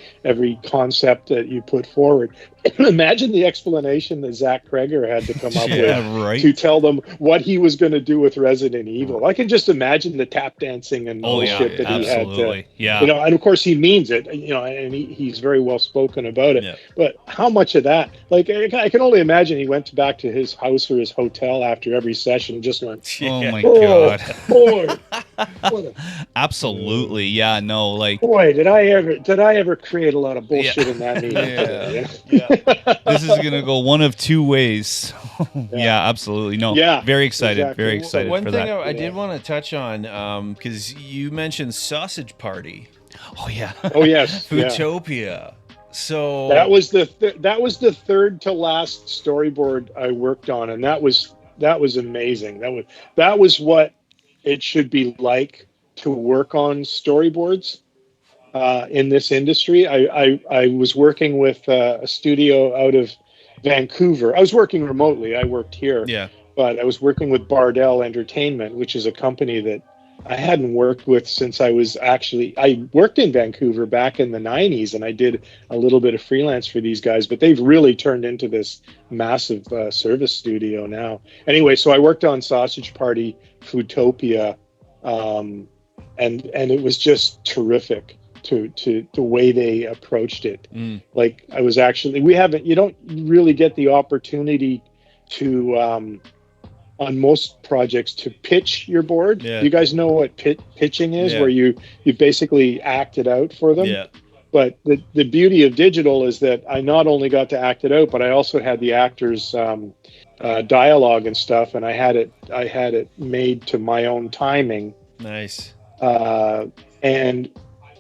concept that you put forward. Imagine the explanation that Zach Kreger had to come up with to tell them what he was going to do with Resident Evil. I can just imagine the tap dancing and bullshit that he had to, you know, and of course he means it, you know, and he's very well spoken about it. Yeah. But how much of that, like, I can only imagine he went back to his house or his hotel after every session and just went, oh my God. Boy. Absolutely. Yeah, no, like, boy, did I ever create a lot of bullshit in that meeting. This is gonna go one of two ways. Yeah, absolutely. No, very excited. Exactly. Very excited. One for thing that. I did want to touch on, because you mentioned Sausage Party. Oh yeah. Oh yes, yeah. Foodtopia. So That was the third to last storyboard I worked on, and that was amazing. That was what it should be like to work on storyboards in this industry. I was working with a studio out of Vancouver. I was working remotely. I worked here, yeah. but I was working with Bardell Entertainment, which is a company that I hadn't worked with since I worked in Vancouver back in the 90s, and I did a little bit of freelance for these guys, but they've really turned into this massive service studio now. Anyway, so I worked on Sausage Party, Foodtopia, and it was just terrific to the way they approached it. Like I was actually, you don't really get the opportunity to on most projects to pitch your board. Yeah. You guys know what pitching is, Yeah. where you basically act it out for them. Yeah. But the beauty of digital is that I not only got to act it out, but I also had the actors dialogue and stuff, and I had it made to my own timing. Nice. And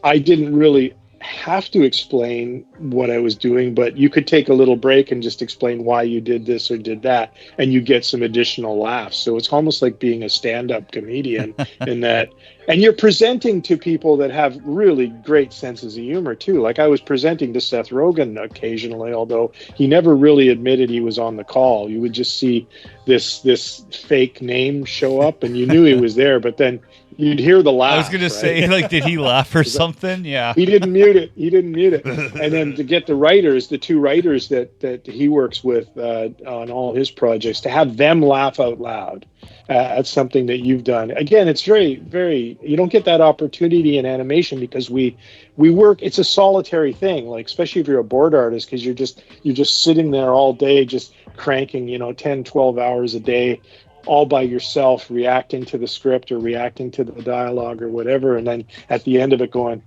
I didn't really have to explain what I was doing, but you could take a little break and just explain why you did this or did that, and you get some additional laughs. So it's almost like being a stand-up comedian in that, and you're presenting to people that have really great senses of humor too. Like I was presenting to Seth Rogen occasionally, although he never really admitted he was on the call. You would just see this fake name show up, and you knew he was there, but then you'd hear the laugh. I was gonna say, like, did he laugh or something? Yeah. He didn't mute it. And then to get the two writers that he works with on all his projects, to have them laugh out loud. That's something that you've done. Again, it's very, very, you don't get that opportunity in animation because we work, it's a solitary thing, like, especially if you're a board artist, because you're just sitting there all day, just cranking, 10, 12 hours a day, all by yourself, reacting to the script or reacting to the dialogue or whatever. And then at the end of it going,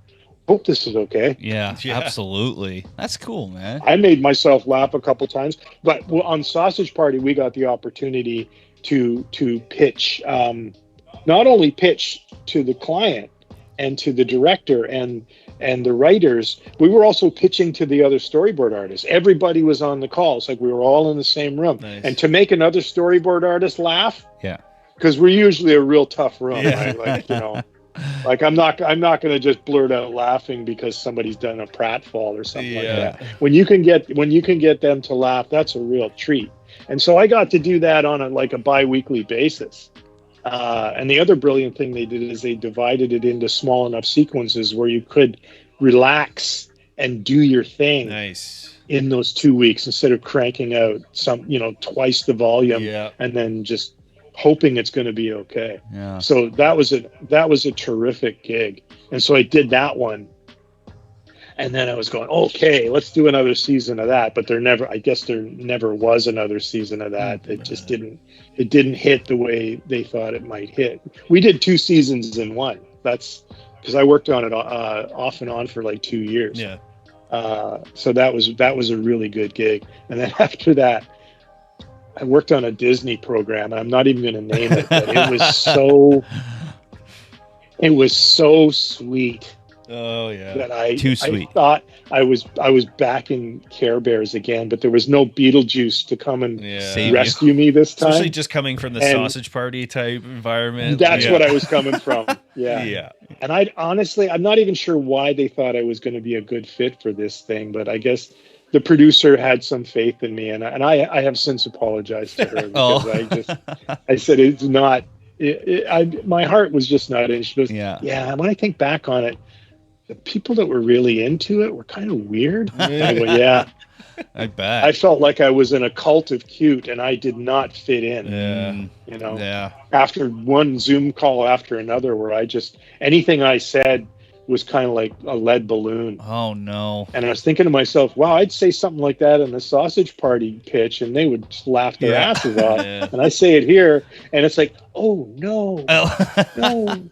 hope this is okay. Yeah, absolutely. That's cool, man. I made myself laugh a couple times, but on Sausage Party, we got the opportunity to pitch, not only pitch to the client and to the director and the writers, we were also pitching to the other storyboard artists. Everybody was on the call. It's like we were all in the same room. Nice. And to make another storyboard artist laugh, Yeah. because we're usually a real tough room, Yeah. right? Like, like I'm not going to just blurt out laughing because somebody's done a pratfall or something like that. When you can get them to laugh, that's a real treat. And so I got to do that on a bi-weekly basis. And the other brilliant thing they did is they divided it into small enough sequences where you could relax and do your thing. Nice. In those 2 weeks, instead of cranking out twice the volume and then just hoping it's going to be okay. Yeah. So that was a terrific gig. And so I did that one. And then I was going, okay, let's do another season of that. But there never was another season of that. It just didn't hit the way they thought it might hit. We did 2 seasons in one. That's because I worked on it off and on for like 2 years. Yeah. So that was a really good gig. And then after that, I worked on a Disney program, and I'm not even going to name it, but it was so sweet. Oh yeah. That Too sweet. I thought I was back in Care Bears again, but there was no Beetlejuice to come and rescue me this time. Especially just coming from the Sausage Party type environment. That's what I was coming from. Yeah. Yeah. And I'm not even sure why they thought I was going to be a good fit for this thing, but I guess the producer had some faith in me, and I have since apologized to her because I said it's not. My heart was just not in. She goes, yeah. When I think back on it, the people that were really into it were kind of weird. I went, yeah. I bet. I felt like I was in a cult of cute, and I did not fit in. Yeah. Yeah. After one Zoom call after another, where anything I said was kind of like a lead balloon. Oh no. And I was thinking to myself, wow, I'd say something like that in the Sausage Party pitch, and they would just laugh their asses off. Yeah. And I say it here, and it's like, oh no, no.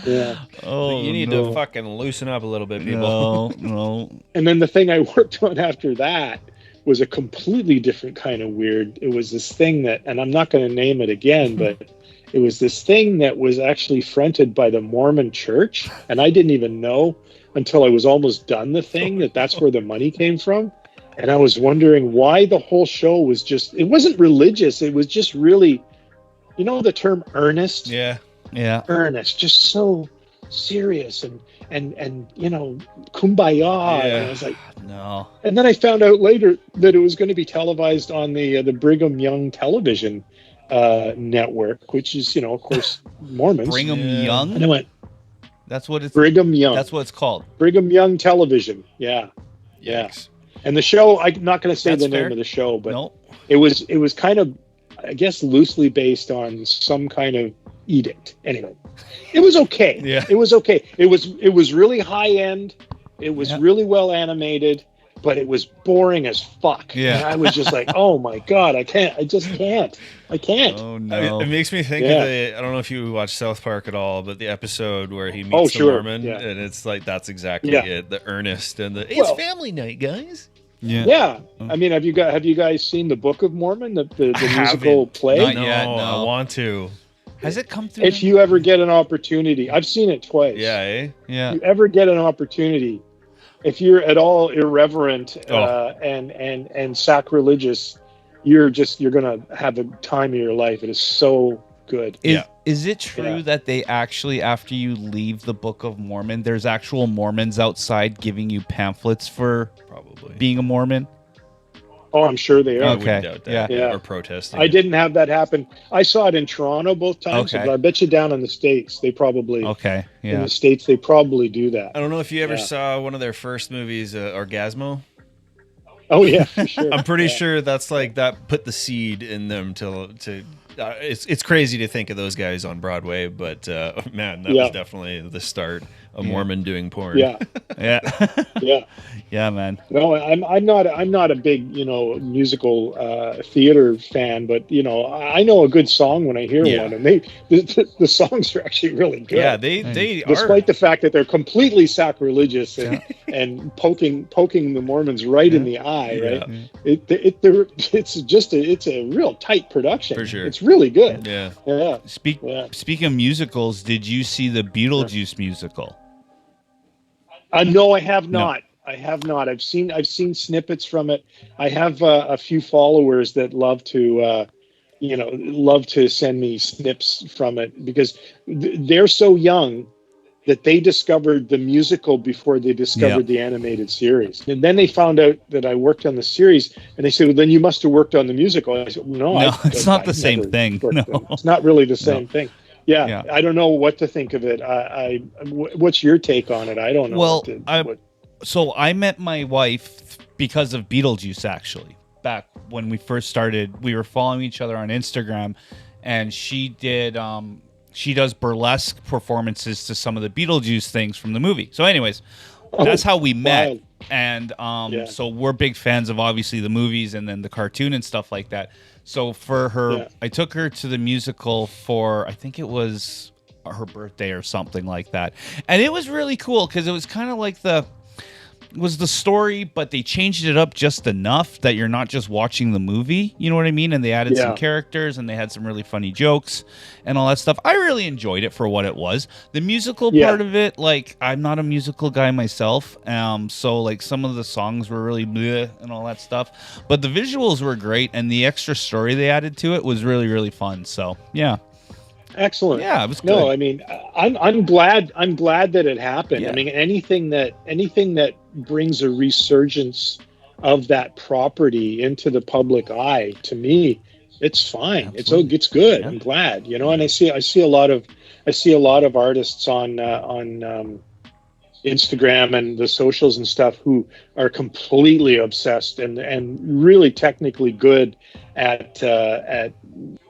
Yeah. Oh, you need to fucking loosen up a little bit, people. No. And then the thing I worked on after that was a completely different kind of weird. It was this thing that, and I'm not going to name it again, but it was this thing that was actually fronted by the Mormon Church, and I didn't even know until I was almost done the thing that's where the money came from. And I was wondering why the whole show was just, it wasn't religious. It was just really, you know, the term earnest? Yeah. Earnest, just so serious and you know, kumbaya. And I was like, no. And then I found out later that it was going to be televised on the Brigham Young television network, which is, you know, of course, Mormons. Brigham Young? And I went, that's what it's Brigham Young. That's what it's called. Brigham Young television. Yeah. Yikes. And the show, I'm not going to say That's the fair. name of the show, but Nope. it was kind of, I guess, loosely based on some kind of edict. Anyway, it was okay. Yeah. It was okay. It was really high end. It was Yeah. really well animated, but it was boring as fuck. Yeah. And I was just like, oh my God, I can't. I just can't. I can't. Oh I mean, no. it makes me think Yeah. of I don't know if you watch South Park at all, but the episode where he meets Oh, the sure. Mormon, Yeah. and it's like that's exactly Yeah. it. The earnest and the Well- it's family night, guys. Yeah. I mean, have you guys seen the Book of Mormon, the musical haven't. play? Not No, yet, no. I want to. Has it come through? If you ever get an opportunity, I've seen it twice. Yeah, eh? yeah. If you ever get an opportunity, if you're at all irreverent Oh. and sacrilegious, you're gonna have a time of your life. It is so good. Is it true Yeah. that they actually, after you leave the Book of Mormon, there's actual Mormons outside giving you pamphlets for Probably. being a Mormon? Oh, I'm sure they I are. Okay. wouldn't doubt that. Yeah. Or protesting. I didn't have that happen. I saw it in Toronto both times, Okay. but I bet you down in the States they probably Okay. in Yeah. the States they probably do that. I don't know if you ever Yeah. saw one of their first movies, Orgasmo. Oh yeah, for sure. I'm pretty Yeah. sure that's like that put the seed in them to. It's crazy to think of those guys on Broadway, but man, that Yeah. was definitely the start. A Mormon doing porn. Yeah, Yeah. yeah. Yeah, man. No, I'm not a big, you know, musical theater fan, but you know, I know a good song when I hear Yeah. one, and the songs are actually really good. Yeah, they Despite are. the fact that they're completely sacrilegious and poking the Mormons right in the eye, right? It's a real tight production. For sure. It's really good. Yeah. Yeah. Speaking of musicals, did you see the Beetlejuice musical? No, I have not. I have not. I've seen snippets from it. I have a few followers that love to send me snips from it because they're so young that they discovered the musical before they discovered the animated series. And then they found out that I worked on the series, and they said, "Well, then you must have worked on the musical." And I said, "No, it's not the same never thing. worked No. on it. It's not really the same thing." Yeah, Yeah. I don't know what to think of it. What's your take on it? I don't know. Well, what So I met my wife because of Beetlejuice, actually. Back when we first started, we were following each other on Instagram, and she does burlesque performances to some of the Beetlejuice things from the movie. So anyways, that's how we met. wild. And Yeah. so we're big fans of obviously the movies and then the cartoon and stuff like that. So for her, I took her to the musical for, I think it was her birthday or something like that. And it was really cool because it was kind of like the story, but they changed it up just enough that you're not just watching the movie. You know what I mean? And they added some characters and they had some really funny jokes and all that stuff. I really enjoyed it for what it was. The musical part of it, like, I'm not a musical guy myself. So like some of the songs were really bleh and all that stuff, but the visuals were great. And the extra story they added to it was really, really fun. So yeah. Excellent. Yeah, it was good. No, I mean, I'm glad that it happened. Yeah. I mean, anything that brings a resurgence of that property into the public eye, to me, it's fine. Absolutely. It's good. Yeah. I'm glad, you know. And I see a lot of artists on Instagram and the socials and stuff who are completely obsessed and really technically good at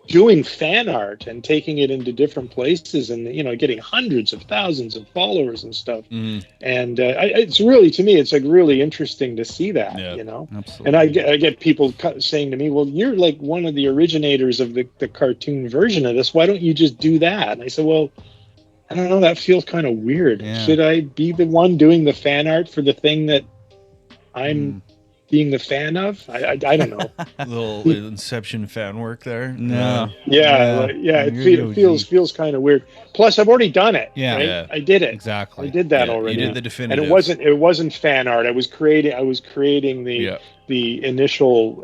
doing fan art and taking it into different places and, you know, getting hundreds of thousands of followers and stuff. And it's really, to me, it's like really interesting to see that, you know. Absolutely. And I get people saying to me, well, you're like one of the originators of the cartoon version of this. Why don't you just do that? And I said, well, I don't know. That feels kind of weird. Yeah. Should I be the one doing the fan art for the thing that I'm being the fan of. I don't know. A little Inception fan work there. No. It You're the OG. feels kind of weird. Plus, I've already done it. Yeah. Right? Yeah. I did it. Exactly. I did that Yeah, already. you did the definitive. And it wasn't fan art. I was creating the initial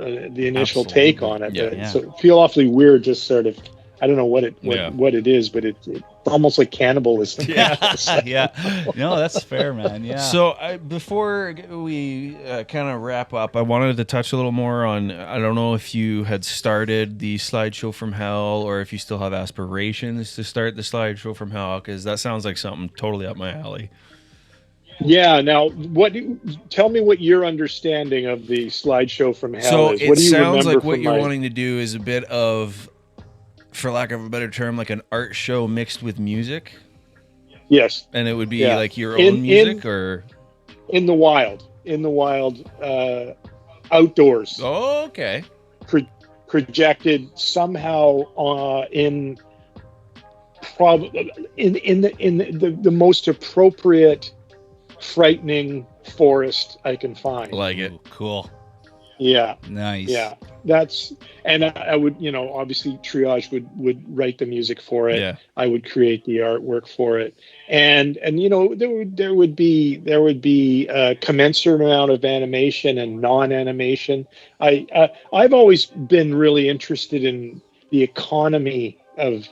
take on it. Yeah. So it feel awfully weird. Just sort of, I don't know what it is, but it's almost like cannibalism. Yeah. No, that's fair, man. Yeah. So before we kind of wrap up, I wanted to touch a little more on, I don't know if you had started the Slideshow from Hell or if you still have aspirations to start the Slideshow from Hell, because that sounds like something totally up my alley. Yeah. Now, tell me what your understanding of the Slideshow from Hell So is. it What do you sounds remember like what from you're wanting to do is a bit of, for lack of a better term, like an art show mixed with music. Yes. And it would be like your In- own music or in the wild, outdoors. Oh, okay. Projected somehow in the most appropriate, frightening forest I can find. Like it. Ooh, cool. Yeah. Nice. Yeah. And I would, obviously Triage would write the music for it. Yeah. I would create the artwork for it. And there would be a commensurate amount of animation and non-animation. I've always been really interested in the economy of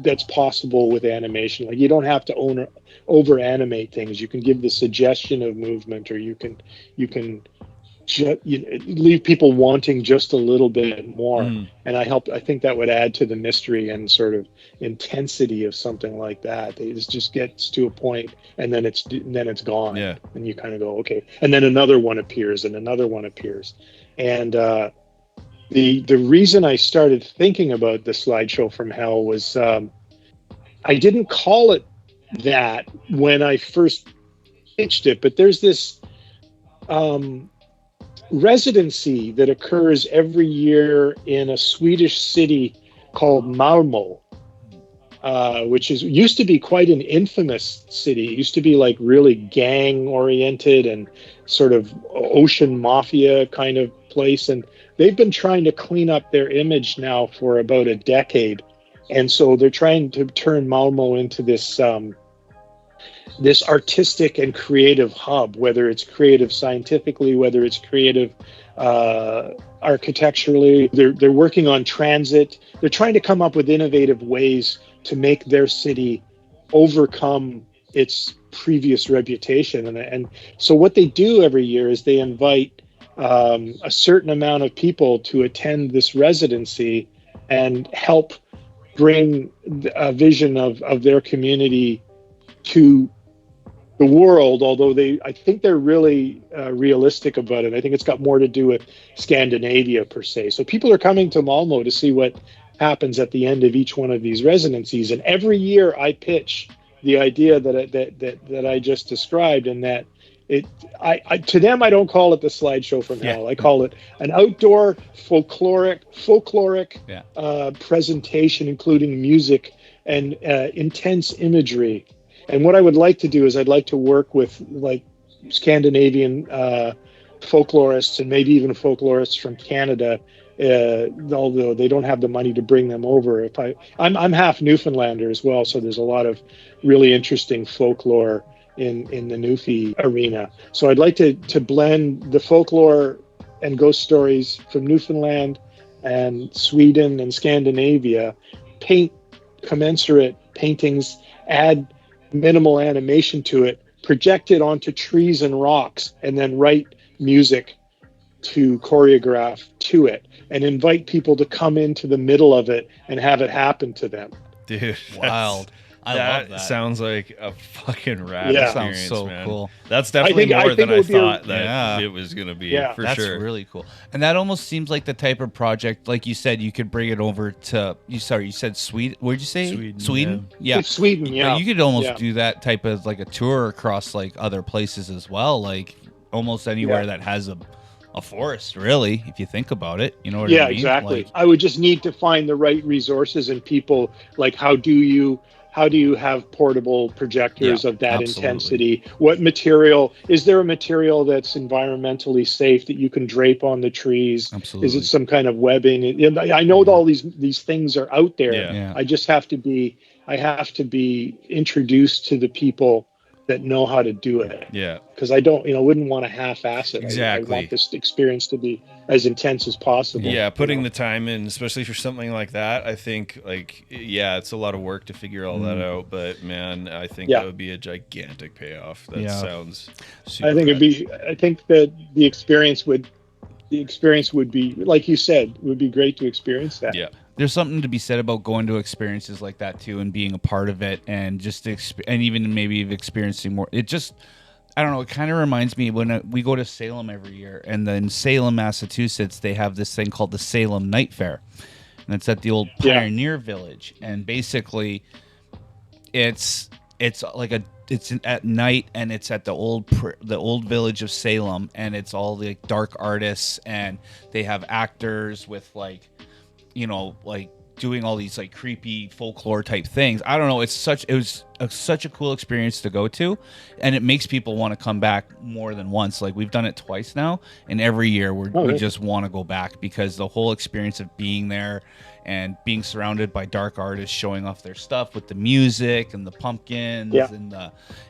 that's possible with animation. Like, you don't have to over animate things. You can give the suggestion of movement, or you can leave people wanting just a little bit more. And I think that would add to the mystery and sort of intensity of something like that. It just gets to a point, and then it's gone. Yeah. And you kind of go, okay. And then another one appears, and another one appears. And the reason I started thinking about the Slideshow from Hell was I didn't call it that when I first pitched it, but there's this residency that occurs every year in a Swedish city called Malmo, which used to be quite an infamous city. It used to be like really gang oriented and sort of ocean mafia kind of place. And they've been trying to clean up their image now for about a decade. And so they're trying to turn Malmo into this artistic and creative hub, whether it's creative scientifically, whether it's creative architecturally. They're working on transit. They're trying to come up with innovative ways to make their city overcome its previous reputation. And so what they do every year is they invite a certain amount of people to attend this residency and help bring a vision of their community to the world, although I think they're really realistic about it. I think it's got more to do with Scandinavia per se. So people are coming to Malmo to see what happens at the end of each one of these residencies. And every year I pitch the idea that I just described, and that to them, I don't call it the Slideshow from Hell. I call it an outdoor folkloric presentation, including music and intense imagery. And what I would like to do is I'd like to work with like Scandinavian folklorists and maybe even folklorists from Canada, although they don't have the money to bring them over. I'm half Newfoundlander as well, so there's a lot of really interesting folklore in the Newfie arena. So I'd like to blend the folklore and ghost stories from Newfoundland and Sweden and Scandinavia, paint commensurate paintings, add minimal animation to it, project it onto trees and rocks, and then write music to choreograph to it, and invite people to come into the middle of it and have it happen to them. Dude, Wild. I love that. Sounds like a fucking rad Yeah. experience, Sounds so man. cool. That's definitely more than I thought Yeah. it was going to be, for That's sure. really cool. And that almost seems like the type of project, like you said, you could bring it over to, you said Sweden. Where'd you say? Sweden, Yeah. It's Sweden, yeah. But you could almost Yeah. do that type of like a tour across like other places as well. Like almost anywhere that has a forest, really, if you think about it. You know what I mean? Exactly. Like, I would just need to find the right resources and people. Like, how do you how do you have portable projectors Yeah, of that absolutely. intensity? What material is there? A material that's environmentally safe that you can drape on the trees? Absolutely. Is it some kind of webbing? I know all these things are out there. Yeah. I just have to be introduced to the people that know how to do it. Yeah. Because I wouldn't want to half-ass it. Exactly. I want this experience to be as intense as possible. Yeah, putting the time in, especially for something like that, I think, like, yeah, it's a lot of work to figure all that out. But man, I think that would be a gigantic payoff. That sounds super. I think I think that the experience would be, like you said, would be great to experience that. Yeah. There's something to be said about going to experiences like that too, and being a part of it, and just and even maybe experiencing more. It just, I don't know. It kind of reminds me when we go to Salem every year, and then Salem, Massachusetts, they have this thing called the Salem Night Fair, and it's at the old Pioneer Village, and basically, it's at night, and it's at the old village of Salem, and it's all the dark artists, and they have actors with like doing all these like creepy folklore type things. I don't know. It was such a cool experience to go to, and it makes people want to come back more than once. Like we've done it twice now, and every year we just want to go back because the whole experience of being there and being surrounded by dark artists showing off their stuff with the music and the pumpkins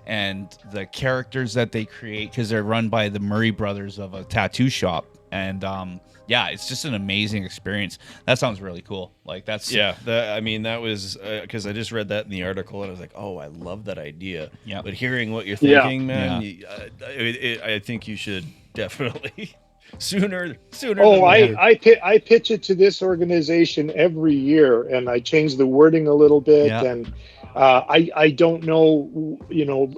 and the characters that they create, because they're run by the Murray brothers of a tattoo shop, and it's just an amazing experience. That sounds really cool. Like that's that was because I just read that in the article, and I was like, oh, I love that idea. Yeah. But hearing what you're thinking, man, I think you should definitely sooner. Oh, I pitch it to this organization every year, and I change the wording a little bit, and I don't know,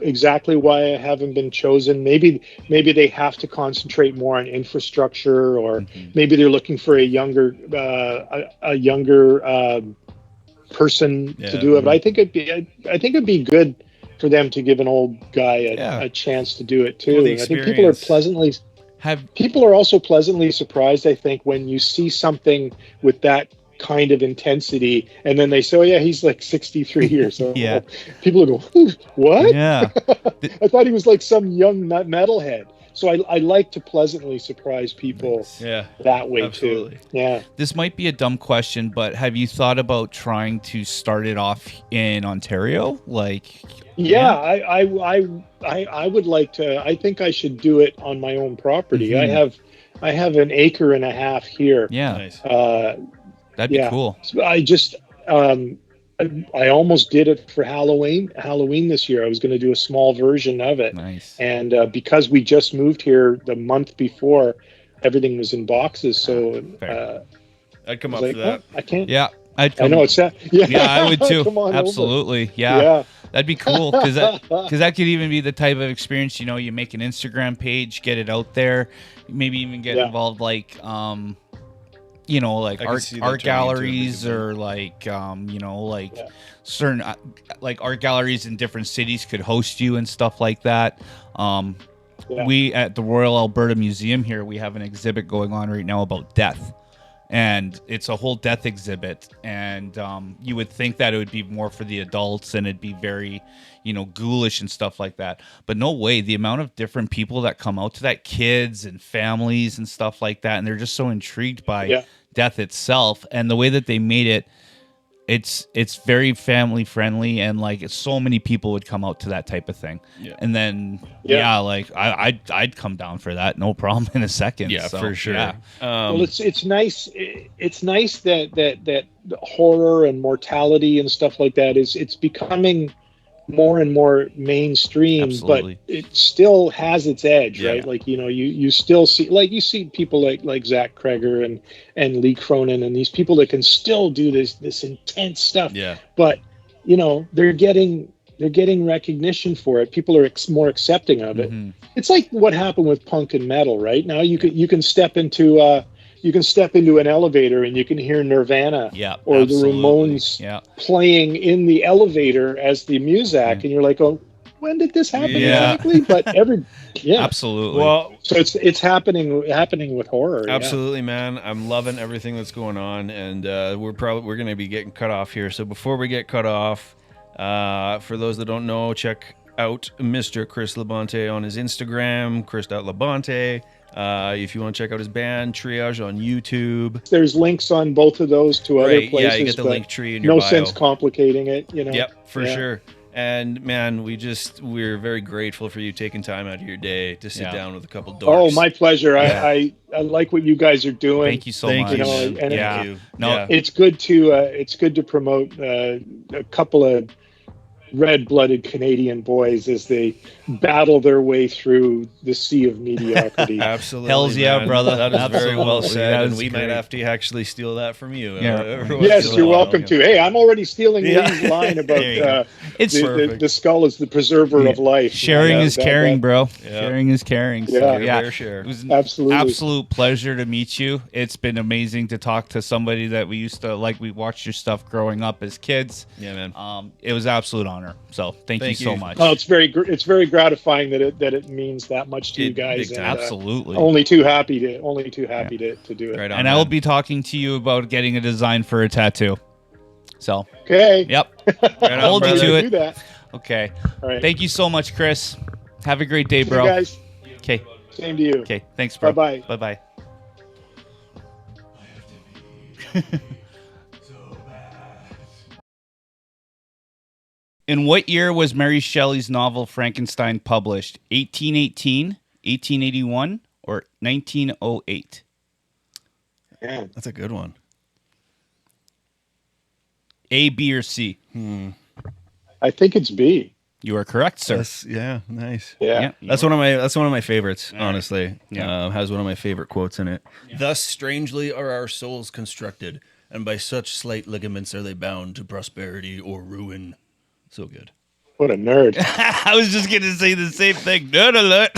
exactly why I haven't been chosen. Maybe they have to concentrate more on infrastructure, or maybe they're looking for a younger person to do it. But I think it'd be good for them to give an old guy a chance to do it too. Well, I think people are also pleasantly surprised, I think, when you see something with that kind of intensity, and then they say, oh yeah, he's like 63 years old. People go, what? I thought he was like some young metalhead. So I like to pleasantly surprise people that way too. Yeah. This might be a dumb question, but have you thought about trying to start it off in Ontario? Like, I would like to. I think I should do it on my own property. I have an acre and a half here. Yeah. Nice. That'd be cool. I just I almost did it for Halloween this year. I was going to do a small version of it. Nice. And because we just moved here the month before, everything was in boxes. So I'd come up for that. I can't. Yeah. I know it's that. Yeah, I would too. Come on absolutely. Yeah. That'd be cool, because that could even be the type of experience, you make an Instagram page, get it out there, maybe even get involved, like like art galleries, or like certain like art galleries in different cities could host you and stuff like that. We at the Royal Alberta Museum here, we have an exhibit going on right now about death, and it's a whole death exhibit, and you would think that it would be more for the adults and it'd be very ghoulish and stuff like that, but no way. The amount of different people that come out to that, kids and families and stuff like that, and they're just so intrigued by death itself, and the way that they made it, it's very family friendly, and like so many people would come out to that type of thing. And then like I'd come down for that, no problem, in a second. For sure. Well, it's nice. It's nice that horror and mortality and stuff like that it's becoming more and more mainstream. Absolutely. But it still has its edge, right? Like you still see, like, you see people like Zach Kreger and Lee Cronin and these people that can still do this intense stuff. But they're getting recognition for it. People are more accepting of it. It's like what happened with punk and metal, right? Now you can step into an elevator and you can hear Nirvana or the Ramones playing in the elevator as the Muzak, and you're like, oh, when did this happen exactly? But absolutely. Well, so it's happening with horror. Absolutely, man. I'm loving everything that's going on, and we're going to be getting cut off here. So before we get cut off, For those that don't know, check out Mr. Chris Labonte on his Instagram, chris.labonte. If you want to check out his band, Triage, on YouTube. There's links on both of those to other places. Yeah, you get the link tree in your bio. bio. No sense complicating it, you know. Yep, for sure. And man, we're very grateful for you taking time out of your day to sit down with a couple dorks. Oh, my pleasure. Yeah. I like what you guys are doing. Thank you so much. You know, and Thank you. No, it's good to promote a couple of red-blooded Canadian boys as they battle their way through the sea of mediocrity. Absolutely. Hells yeah, man. brother. That is very well said, and we great. might have to actually steal that from you. Yes, you're welcome to. Hey, I'm already stealing Lee's line about it's the skull is the preserver of life. Sharing is caring, bro. Sharing is caring. So, Share. It was an Absolutely. absolute pleasure to meet you. It's been amazing to talk to somebody that we used to like. We watched your stuff growing up as kids. Yeah, man. It was an absolute honor. So thank you so much. Oh, it's very gratifying that it means that much to you guys. And, absolutely. Only too happy to do it. Right on, and I will be talking to you about getting a design for a tattoo. So okay. Yep. Right Hold you to it. Do that. Okay. All right. Thank you so much, Chris. Have a great day, See bro. you guys. Okay. Same to you. Okay. Thanks, bro. Bye-bye. Bye-bye. In what year was Mary Shelley's novel Frankenstein published? 1818, 1881, or 1908? Yeah. That's a good one. A, B, or C? I think it's B. You are correct, sir. Nice. Yeah. That's one of my favorites, honestly. Yeah. Has one of my favorite quotes in it. Thus strangely are our souls constructed, and by such slight ligaments are they bound to prosperity or ruin. So good. What a nerd. I was just going to say the same thing. Nerd alert.